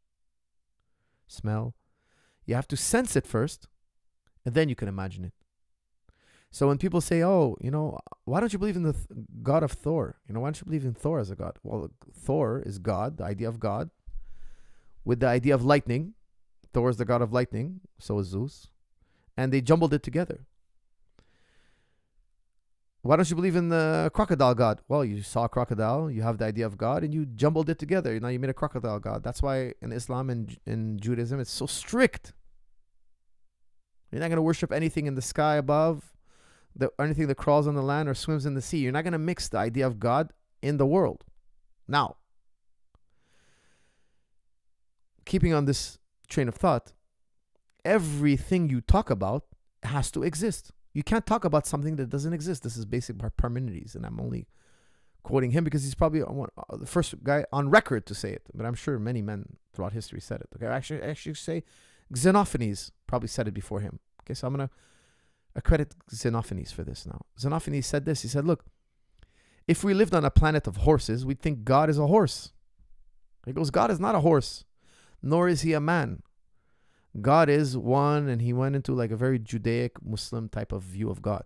smell. You have to sense it first, and then you can imagine it. So when people say, oh, why don't you believe in the God of Thor? Why don't you believe in Thor as a god? Well, Thor is God, the idea of God, with the idea of lightning. Thor is the god of lightning, so is Zeus. And they jumbled it together. Why don't you believe in the crocodile god? Well, you saw a crocodile, you have the idea of God, and you jumbled it together. Now you made a crocodile god. That's why in Islam and in Judaism, it's so strict. You're not going to worship anything in the sky above, anything that crawls on the land or swims in the sea. You're not going to mix the idea of God in the world. Now, keeping on this train of thought, everything you talk about has to exist. You can't talk about something that doesn't exist. This is basic Parmenides, and I'm only quoting him because he's probably the first guy on record to say it. But I'm sure many men throughout history said it. Okay, I actually say Xenophanes probably said it before him. Okay, so I'm going to accredit Xenophanes for this now. Xenophanes said this. He said, look, if we lived on a planet of horses, we'd think God is a horse. He goes, God is not a horse, nor is he a man. God is one, and he went into like a very Judaic Muslim type of view of God.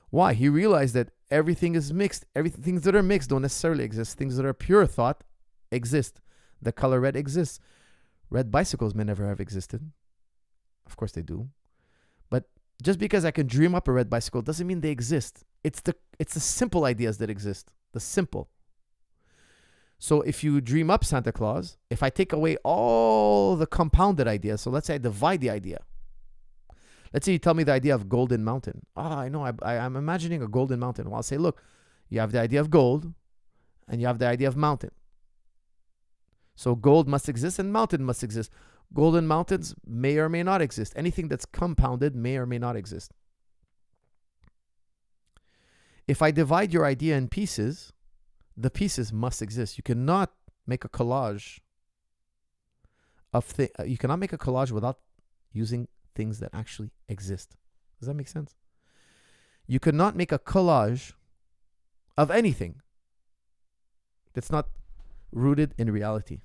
Why? He realized that everything is mixed. Things that are mixed don't necessarily exist. Things that are pure thought exist. The color red exists. Red bicycles may never have existed. Of course they do. But just because I can dream up a red bicycle doesn't mean they exist. It's the simple ideas that exist. The simple. So if you dream up Santa Claus, if I take away all the compounded ideas, so let's say I divide the idea. Let's say you tell me the idea of Golden Mountain. I know, I'm imagining a golden mountain. Well, I'll say, look, you have the idea of gold and you have the idea of mountain. So gold must exist and mountain must exist. Golden mountains may or may not exist. Anything that's compounded may or may not exist. If I divide your idea in pieces, the pieces must exist. You cannot make a collage you cannot make a collage without using things that actually exist. Does that make sense? You cannot make a collage of anything that's not rooted in reality.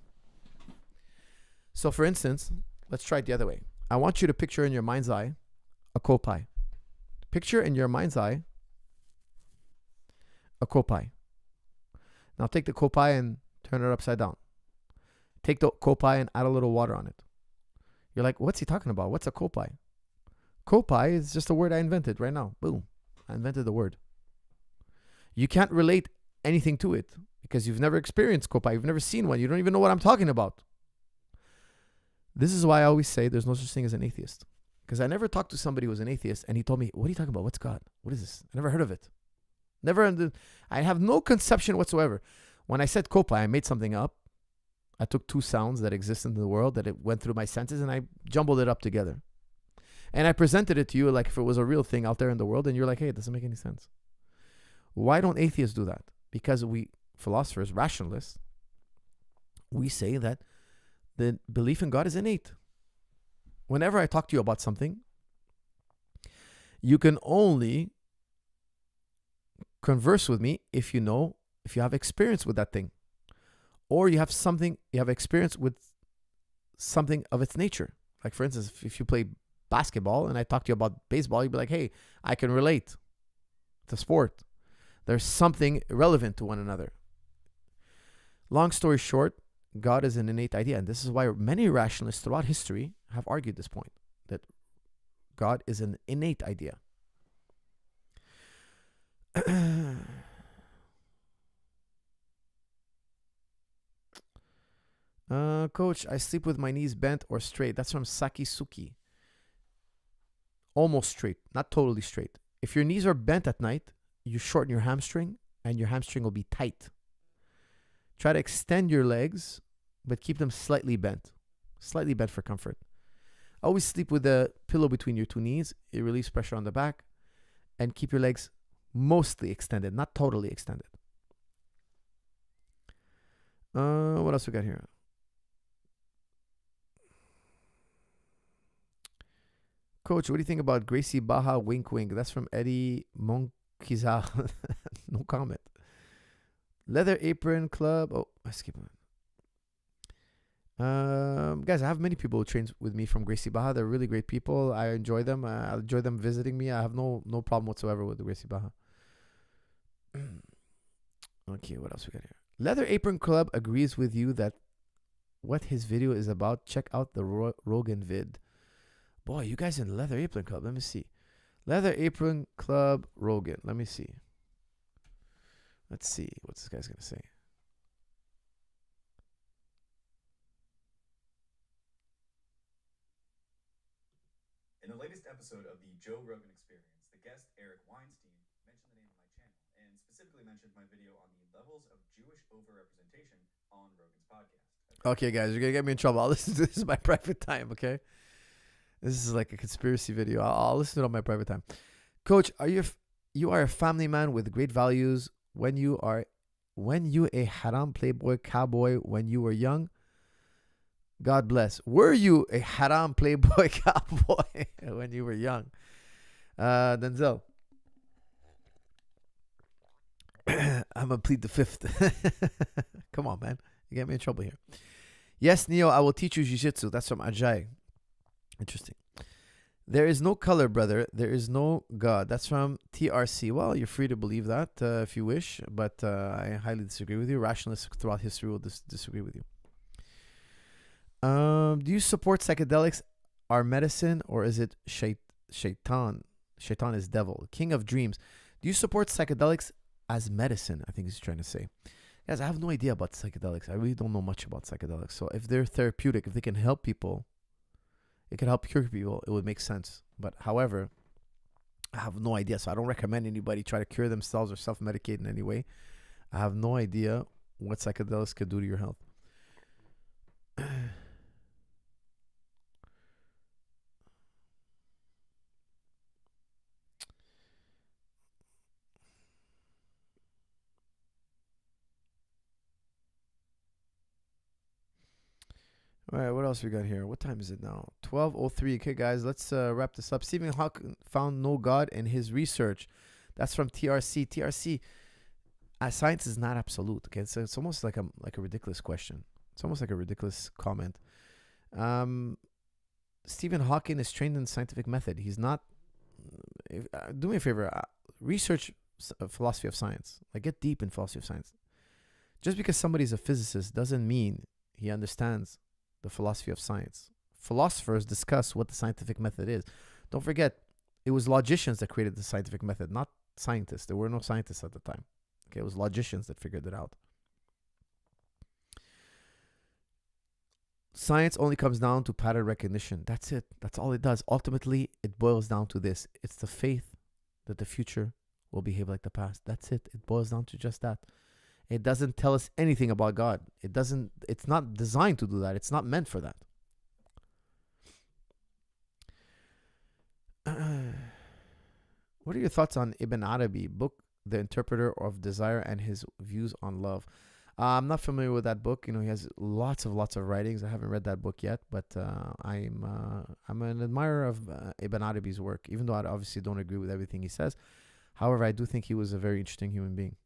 So for instance, let's try it the other way. I want you to picture in your mind's eye a coal pie. Picture in your mind's eye a coal pie. Now take the coal pie and turn it upside down. Take the coal pie and add a little water on it. You're like, what's he talking about? What's a coal pie? Coal pie is just a word I invented right now. Boom. I invented the word. You can't relate anything to it because you've never experienced coal pie. You've never seen one. You don't even know what I'm talking about. This is why I always say there's no such thing as an atheist. Because I never talked to somebody who was an atheist and he told me, what are you talking about? What's God? What is this? I never heard of it. I have no conception whatsoever. When I said coal pie, I made something up. I took two sounds that exist in the world that it went through my senses and I jumbled it up together. And I presented it to you like if it was a real thing out there in the world and you're like, hey, it doesn't make any sense. Why don't atheists do that? Because we, philosophers, rationalists, we say that the belief in God is innate. whenever I talk to you about something, you can only converse with me if you have experience with that thing, or you have experience with something of its nature. Like, for instance, if you play basketball and I talk to you about baseball, you'd be like, hey, I can relate to sport. There's something relevant to one another. Long story short, God is an innate idea. And this is why many rationalists throughout history have argued this point, that God is an innate idea. Coach, I sleep with my knees bent or straight. That's from Saki Suki. Almost straight, not totally straight. If your knees are bent at night, you shorten your hamstring and your hamstring will be tight. Try to extend your legs, but keep them slightly bent for comfort. Always sleep with a pillow between your two knees. It relieves pressure on the back. And keep your legs mostly extended, not totally extended. What else we got here? Coach, what do you think about Gracie Baja Wink Wink? That's from Eddie Monkiza. No comment. Leather Apron Club. Oh, I skipped one. Guys, I have many people who train with me from Gracie Baja. They're really great people. I enjoy them. I enjoy them visiting me. I have no problem whatsoever with the Gracie Baja. Okay, what else we got here? Leather Apron Club agrees with you that what his video is about. Check out the Rogan vid. Boy, you guys in Leather Apron Club. Let me see. Leather Apron Club Rogan. Let me see. Let's see. What's this guy's going to say? In the latest episode of the Joe Rogan Experience, the guest Eric Weinstein mentioned the name of my channel and specifically mentioned my video on the levels of Jewish overrepresentation on Rogan's podcast. Okay, guys, you're going to get me in trouble. I'll listen to this in my private time, okay? This is like a conspiracy video. I'll listen to it on my private time. Coach, you are a family man with great values. When you a haram playboy cowboy when you were young, God bless. Were you a haram playboy cowboy when you were young? Denzel. I'm going to plead the fifth. Come on, man. You get me in trouble here. Yes, Neo, I will teach you jiu-jitsu. That's from Ajay. Interesting. There is no color, brother. There is no God. That's from TRC. Well, you're free to believe that if you wish, but I highly disagree with you. Rationalists throughout history will disagree with you. Do you support psychedelics are medicine, or is it shaitan? Shaitan is devil. King of dreams. Do you support psychedelics as medicine? I think he's trying to say. Guys, I have no idea about psychedelics. I really don't know much about psychedelics. So if they're therapeutic, if they can help people, it can help cure people, it would make sense. But however, I have no idea. So I don't recommend anybody try to cure themselves or self-medicate in any way. I have no idea what psychedelics could do to your health. All right, what else we got here? What time is it now? 12:03. Okay, guys, let's wrap this up. Stephen Hawking found no God in his research. That's from TRC. TRC, science is not absolute. Okay, so it's almost like a ridiculous question. It's almost like a ridiculous comment. Stephen Hawking is trained in scientific method. He's not. Do me a favor. Research philosophy of science. Like, get deep in philosophy of science. Just because somebody's a physicist doesn't mean he understands the philosophy of science. Philosophers discuss what the scientific method is. Don't forget, it was logicians that created the scientific method, not scientists. There were no scientists at the time. Okay, it was logicians that figured it out. Science only comes down to pattern recognition. That's it. That's all it does. Ultimately, it boils down to this. It's the faith that the future will behave like the past. That's it. It boils down to just that. It doesn't tell us anything about God. It's not designed to do that. It's not meant for that. What are your thoughts on Ibn Arabi, book The Interpreter of Desire, and his views on love? I'm not familiar with that book. You know, he has lots of writings. I haven't read that book yet, but I'm an admirer of Ibn Arabi's work, even though I obviously don't agree with everything he says. However, I do think he was a very interesting human being.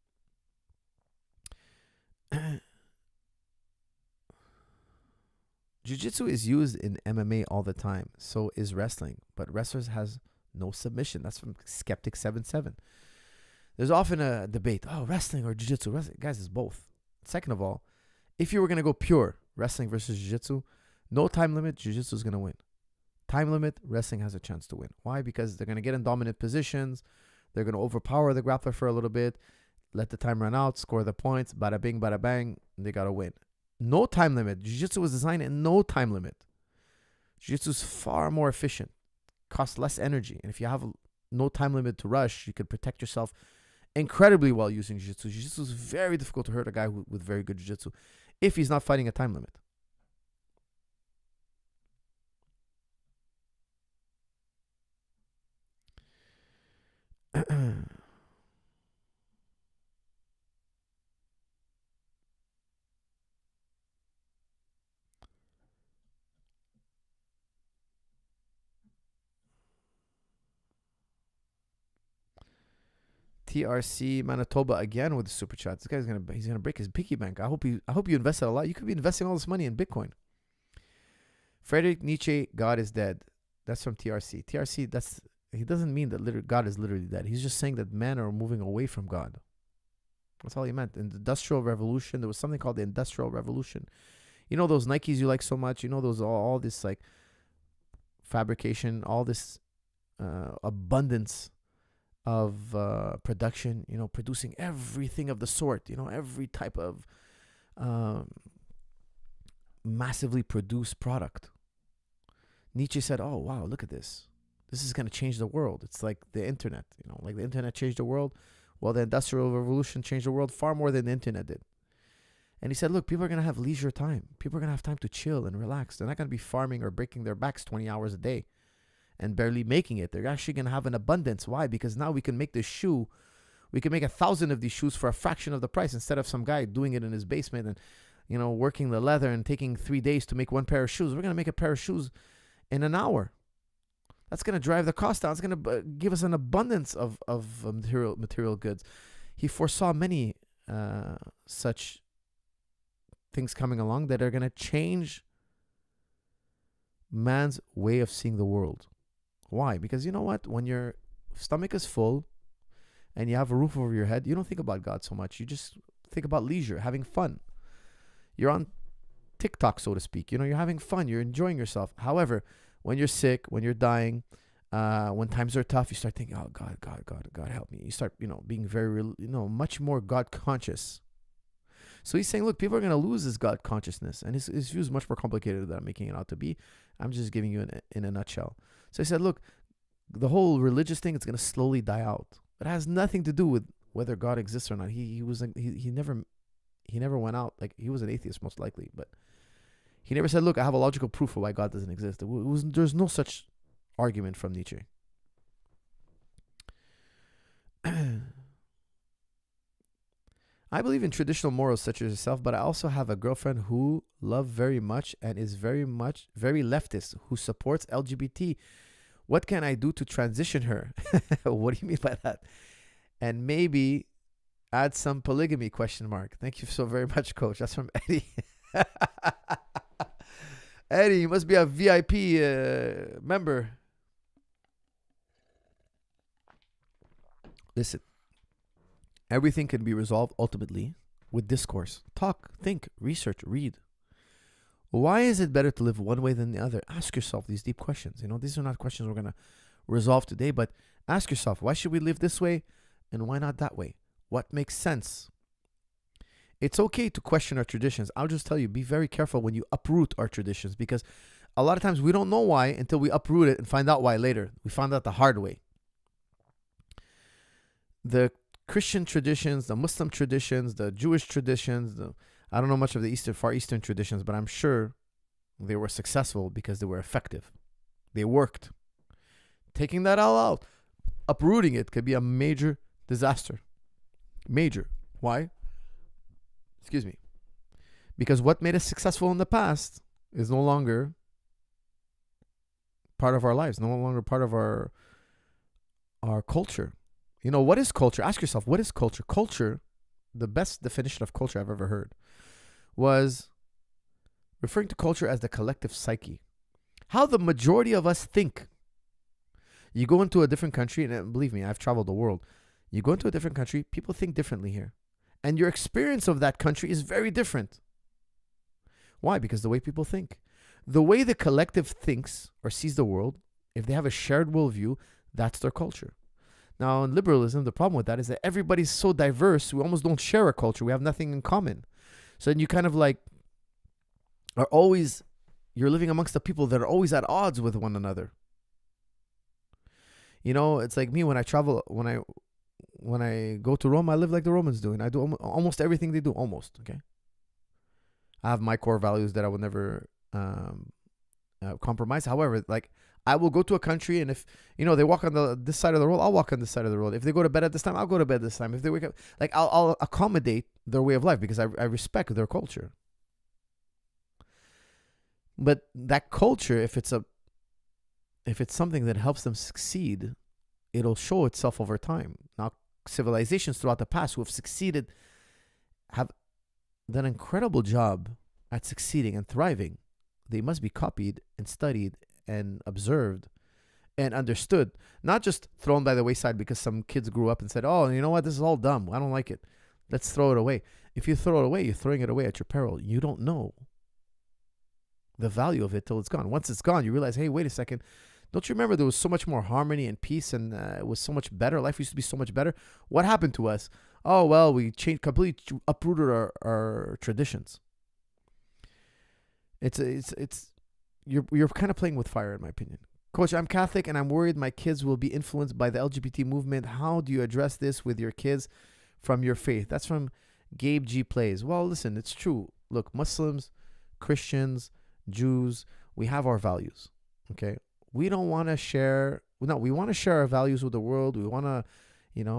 Jiu-jitsu is used in MMA all the time. So is wrestling. But wrestlers has no submission. That's from Skeptic 77. There's often a debate. Oh, wrestling or jiu-jitsu? Wrestling. Guys, it's both. Second of all, if you were going to go pure wrestling versus jiu-jitsu, no time limit, jiu-jitsu is going to win. Time limit, wrestling has a chance to win. Why? Because they're going to get in dominant positions. They're going to overpower the grappler for a little bit, let the time run out, score the points, bada bing, bada bang, they got to win. No time limit. Jiu-jitsu was designed in no time limit. Jiu-jitsu is far more efficient, costs less energy. And if you have no time limit to rush, you could protect yourself incredibly well using jiu-jitsu. Jiu-jitsu is very difficult to hurt a guy with very good jiu-jitsu if he's not fighting a time limit. TRC Manitoba again with the super chat. This guy's he's gonna break his piggy bank. I hope you invested a lot. You could be investing all this money in Bitcoin. Friedrich Nietzsche, God is dead. That's from TRC. TRC, he doesn't mean that God is literally dead. He's just saying that men are moving away from God. That's all he meant. In the Industrial Revolution, there was something called the Industrial Revolution. You know those Nikes you like so much. You know those all this like fabrication, all this abundance of production, you know, producing everything of the sort, you know, every type of massively produced product. Nietzsche said, oh, wow, look at this. This is going to change the world. It's like the internet, you know, like the internet changed the world. Well, the Industrial Revolution changed the world far more than the internet did. And he said, look, people are going to have leisure time. People are going to have time to chill and relax. They're not going to be farming or breaking their backs 20 hours a day and barely making it. They're actually going to have an abundance. Why? Because now we can make this shoe. We can make 1,000 of these shoes for a fraction of the price instead of some guy doing it in his basement and, you know, working the leather and taking 3 days to make one pair of shoes. We're going to make a pair of shoes in an hour. That's going to drive the cost down. It's going to give us an abundance of material goods. He foresaw many such things coming along that are going to change man's way of seeing the world. Why? Because you know what? When your stomach is full and you have a roof over your head, you don't think about God so much. You just think about leisure, having fun. You're on TikTok, so to speak. You know, you're having fun. You're enjoying yourself. However, when you're sick, when you're dying, when times are tough, you start thinking, oh, God, help me. You start, you know, being very, much more God conscious. So he's saying, look, people are going to lose this God consciousness. And his view is much more complicated than I'm making it out to be. I'm just giving you in a nutshell. So he said, look, the whole religious thing is going to slowly die out. It has nothing to do with whether God exists or not. He never went out. Like, he was an atheist most likely, but he never said, look, I have a logical proof for why God doesn't exist. There's no such argument from Nietzsche. I believe in traditional morals such as yourself, but I also have a girlfriend who love very much and is very leftist, who supports LGBT. What can I do to transition her? What do you mean by that? And maybe add some polygamy, ? Thank you so very much, Coach. That's from Eddie. Eddie, you must be a VIP member. Listen. Everything can be resolved ultimately with discourse. Talk, think, research, read. Why is it better to live one way than the other? Ask yourself these deep questions. You know, these are not questions we're going to resolve today, but ask yourself, why should we live this way and why not that way? What makes sense? It's okay to question our traditions. I'll just tell you, be very careful when you uproot our traditions, because a lot of times we don't know why until we uproot it and find out why later. We found out the hard way. The Christian traditions, the Muslim traditions, the Jewish traditions, I don't know much of the Far Eastern traditions, but I'm sure they were successful because they were effective. They worked. Taking that all out, uprooting it could be a major disaster. Major. Why? Excuse me. Because what made us successful in the past is no longer part of our lives, no longer part of our culture. You know, what is culture? Ask yourself, what is culture? Culture, the best definition of culture I've ever heard was referring to culture as the collective psyche. How the majority of us think. You go into a different country, and believe me, I've traveled the world. You go into a different country, people think differently here. And your experience of that country is very different. Why? Because the way people think. The way the collective thinks or sees the world, if they have a shared worldview, that's their culture. Now, in liberalism, the problem with that is that everybody's so diverse, we almost don't share a culture. We have nothing in common. So then you kind of like are always, you're living amongst the people that are always at odds with one another. You know, it's like me when I travel, when I go to Rome, I live like the Romans do, and I do almost everything they do, almost, okay? I have my core values that I would never compromise. However, like, I will go to a country, and if, you know, they walk on this side of the road, I'll walk on this side of the road. If they go to bed at this time, I'll go to bed this time. If they wake up, like, I'll accommodate their way of life because I respect their culture. But that culture, if it's something that helps them succeed, it'll show itself over time. Now, civilizations throughout the past who have succeeded have done an incredible job at succeeding and thriving. They must be copied and studied and observed and understood, not just thrown by the wayside because some kids grew up and said, oh, you know what, this is all dumb, I don't like it, let's throw it away. If you throw it away, you're throwing it away at your peril. You don't know the value of it till it's gone. Once it's gone, you realize, hey, wait a second, don't you remember there was so much more harmony and peace, and it was so much better, life used to be so much better? What happened to us? Oh, well, we completely uprooted our traditions. You're kind of playing with fire, in my opinion. Coach, I'm Catholic and I'm worried my kids will be influenced by the LGBT movement. How do you address this with your kids from your faith? That's from Gabe G Plays. Well, listen, it's true. Look, Muslims, Christians, Jews, we have our values. Okay? We don't want to share, no, we want to share our values with the world. We want to,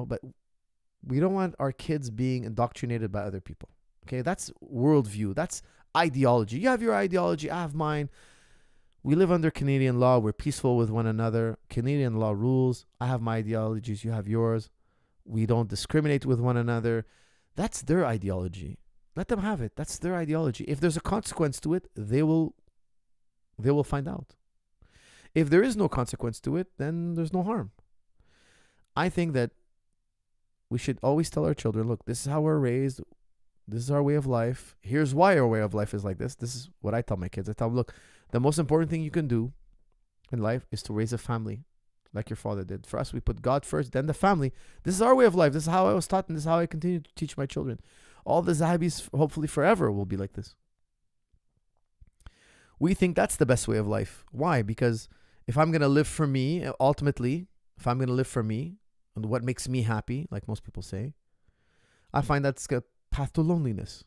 but we don't want our kids being indoctrinated by other people. Okay? That's worldview. That's ideology. You have your ideology, I have mine. We live under Canadian law. We're peaceful with one another. Canadian law rules. I have my ideologies. You have yours. We don't discriminate with one another. That's their ideology. Let them have it. That's their ideology. If there's a consequence to it, they will find out. If there is no consequence to it, then there's no harm. I think that we should always tell our children, look, this is how we're raised. This is our way of life. Here's why our way of life is like this. This is what I tell my kids. I tell them, look, the most important thing you can do in life is to raise a family like your father did. For us, we put God first, then the family. This is our way of life. This is how I was taught, and this is how I continue to teach my children. All the Zahabis, hopefully forever, will be like this. We think that's the best way of life. Why? Because if I'm going to live for me, ultimately, if I'm going to live for me and what makes me happy, like most people say, I find that's a path to loneliness.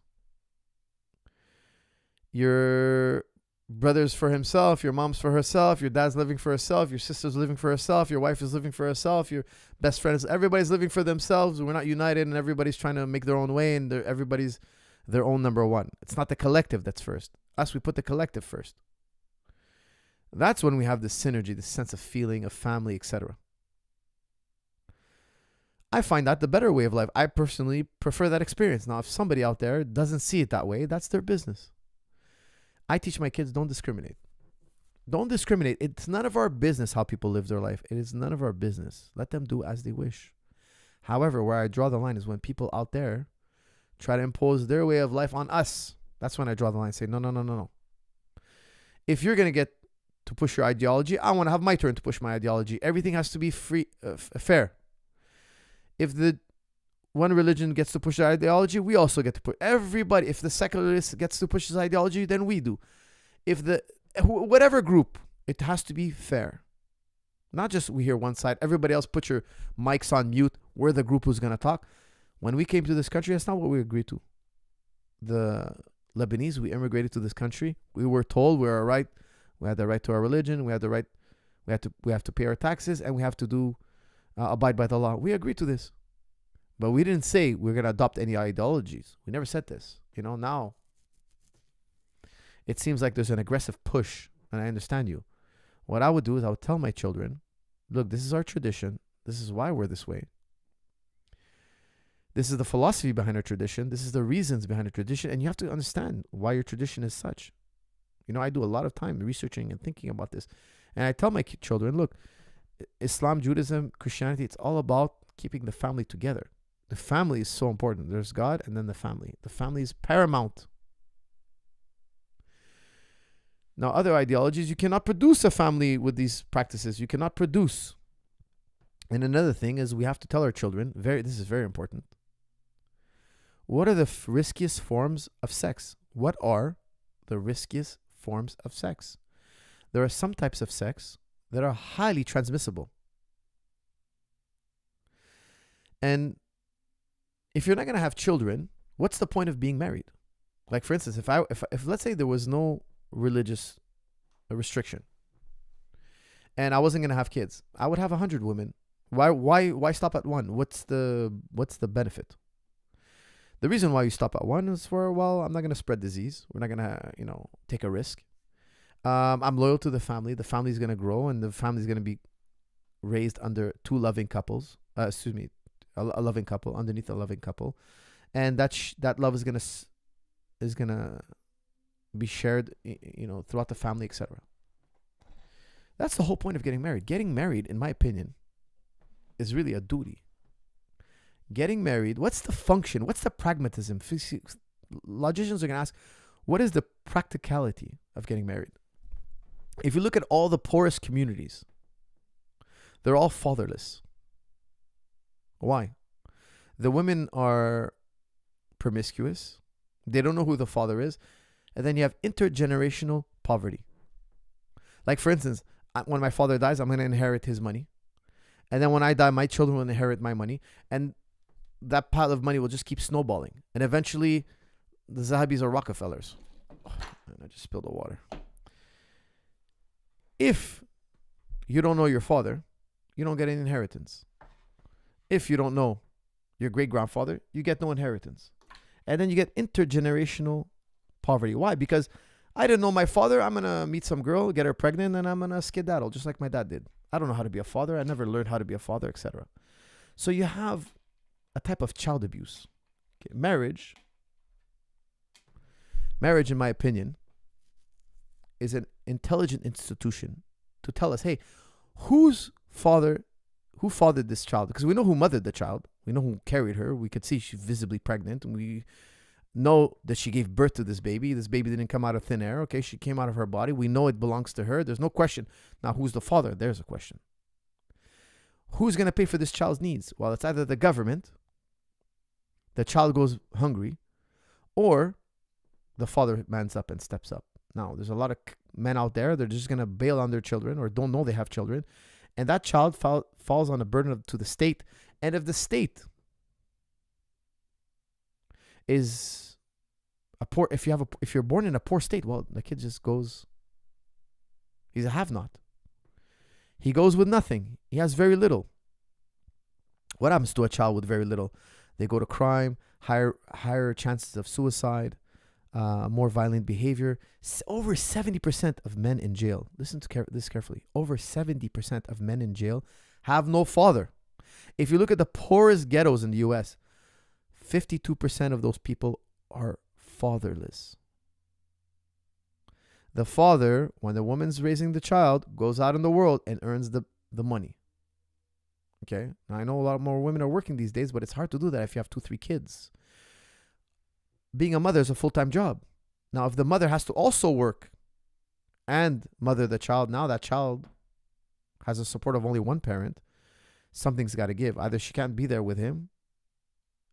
Your brother's for himself, your mom's for herself, your dad's living for herself, your sister's living for herself, your wife is living for herself, your best friend is, everybody's living for themselves. We're not united, and everybody's trying to make their own way, and everybody's their own number one. It's not the collective that's first. Us, we put the collective first. That's when we have this synergy, this sense of feeling, of family, etc. I find that the better way of life. I personally prefer that experience. Now, if somebody out there doesn't see it that way, that's their business. I teach my kids, don't discriminate. Don't discriminate. It's none of our business how people live their life. It is none of our business. Let them do as they wish. However, where I draw the line is when people out there try to impose their way of life on us. That's when I draw the line and say, no. If you're going to get to push your ideology, I want to have my turn to push my ideology. Everything has to be free, fair. If the one religion gets to push their ideology, we also get to push. Everybody, if the secularist gets to push his ideology, then we do. If whatever group, it has to be fair. Not just we hear one side. Everybody else, put your mics on mute. We're the group who's going to talk. When we came to this country, that's not what we agreed to. The Lebanese, we immigrated to this country. We were told we were right. We had the right to our religion. We had the right. We have to pay our taxes, and we have to do abide by the law. We agreed to this. But we didn't say we're going to adopt any ideologies. We never said this. Now it seems like there's an aggressive push, and I understand you. What I would do is I would tell my children, look, this is our tradition. This is why we're this way. This is the philosophy behind our tradition. This is the reasons behind the tradition. And you have to understand why your tradition is such. You know, I do a lot of time researching and thinking about this. And I tell my children, look, Islam, Judaism, Christianity, it's all about keeping the family together. The family is so important. There's God and then the family. The family is paramount. Now, other ideologies, you cannot produce a family with these practices. You cannot produce. And another thing is we have to tell our children, this is very important. What are the riskiest forms of sex? What are the riskiest forms of sex? There are some types of sex that are highly transmissible. And if you're not going to have children, what's the point of being married? Like, for instance, if let's say there was no religious restriction and I wasn't going to have kids, I would have 100 women. Why stop at one? What's the benefit? The reason why you stop at one is for, well, I'm not going to spread disease. We're not going to, take a risk. I'm loyal to the family. The family is going to grow, and the family is going to be raised under two loving couples. A loving couple underneath a loving couple, and that love is gonna be shared, throughout the family, etc. That's the whole point of getting married. Getting married, in my opinion, is really a duty. Getting married, what's the function? What's the pragmatism? Logicians are going to ask, what is the practicality of getting married? If you look at all the poorest communities, they're all fatherless. Why? The women are promiscuous. They don't know who the father is. And then you have intergenerational poverty. Like, for instance, when my father dies, I'm going to inherit his money. And then when I die, my children will inherit my money. And that pile of money will just keep snowballing. And eventually, the Zahabis are Rockefellers. Oh, man, I just spilled the water. If you don't know your father, you don't get an inheritance. If you don't know your great-grandfather, you get no inheritance. And then you get intergenerational poverty. Why? Because I didn't know my father. I'm going to meet some girl, get her pregnant, and I'm going to skedaddle, just like my dad did. I don't know how to be a father. I never learned how to be a father, etc. So you have a type of child abuse. Okay. Marriage, in my opinion, is an intelligent institution to tell us, hey, who fathered this child? Because we know who mothered the child. We know who carried her. We could see she's visibly pregnant. And we know that she gave birth to this baby. This baby didn't come out of thin air. Okay, she came out of her body. We know it belongs to her. There's no question. Now, who's the father? There's a question. Who's going to pay for this child's needs? Well, it's either the government, the child goes hungry, or the father mans up and steps up. Now, there's a lot of men out there. They're just going to bail on their children or don't know they have children. And that child falls on a burden to the state. And if the state is a poor, if you're born in a poor state, well, the kid just goes, he's a have-not. He goes with nothing. He has very little. What happens to a child with very little? They go to crime, higher chances of suicide, more violent behavior. Over 70% of men in jail, listen to this carefully, over 70% of men in jail have no father. If you look at the poorest ghettos in the U.S., 52% of those people are fatherless. The father, when the woman's raising the child, goes out in the world and earns the money. Okay? Now, I know a lot more women are working these days, but it's hard to do that if you have 2-3 kids. Being a mother is a full-time job. Now, if the mother has to also work and mother the child, now that child has the support of only one parent, something's got to give. Either she can't be there with him,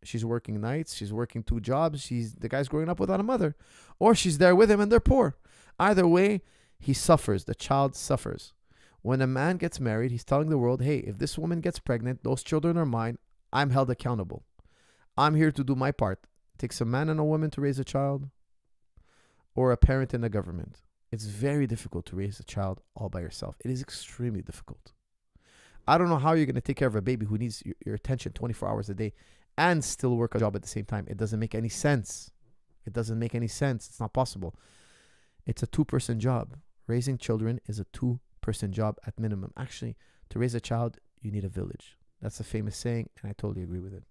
she's working nights, she's working 2 jobs, the guy's growing up without a mother, or she's there with him and they're poor. Either way, he suffers. The child suffers. When a man gets married, he's telling the world, hey, if this woman gets pregnant, those children are mine. I'm held accountable. I'm here to do my part. It takes a man and a woman to raise a child, or a parent in the government. It's very difficult to raise a child all by yourself. It is extremely difficult. I don't know how you're going to take care of a baby who needs your attention 24 hours a day and still work a job at the same time. It doesn't make any sense. It doesn't make any sense. It's not possible. It's a 2-person job. Raising children is a 2-person job at minimum. Actually, to raise a child, you need a village. That's a famous saying, and I totally agree with it.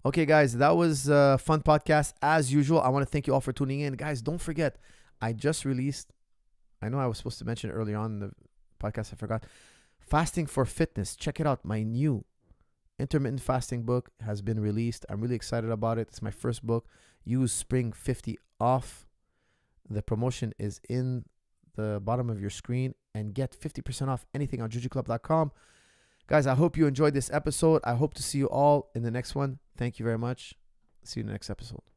Okay, guys, that was a fun podcast. As usual, I want to thank you all for tuning in. Guys, don't forget, I just released, I know I was supposed to mention it earlier on in the podcast, I forgot. Fasting for Fitness. Check it out. My new intermittent fasting book has been released. I'm really excited about it. It's my first book. Use Spring 50 off. The promotion is in the bottom of your screen, and get 50% off anything on jujuclub.com. Guys, I hope you enjoyed this episode. I hope to see you all in the next one. Thank you very much. See you in the next episode.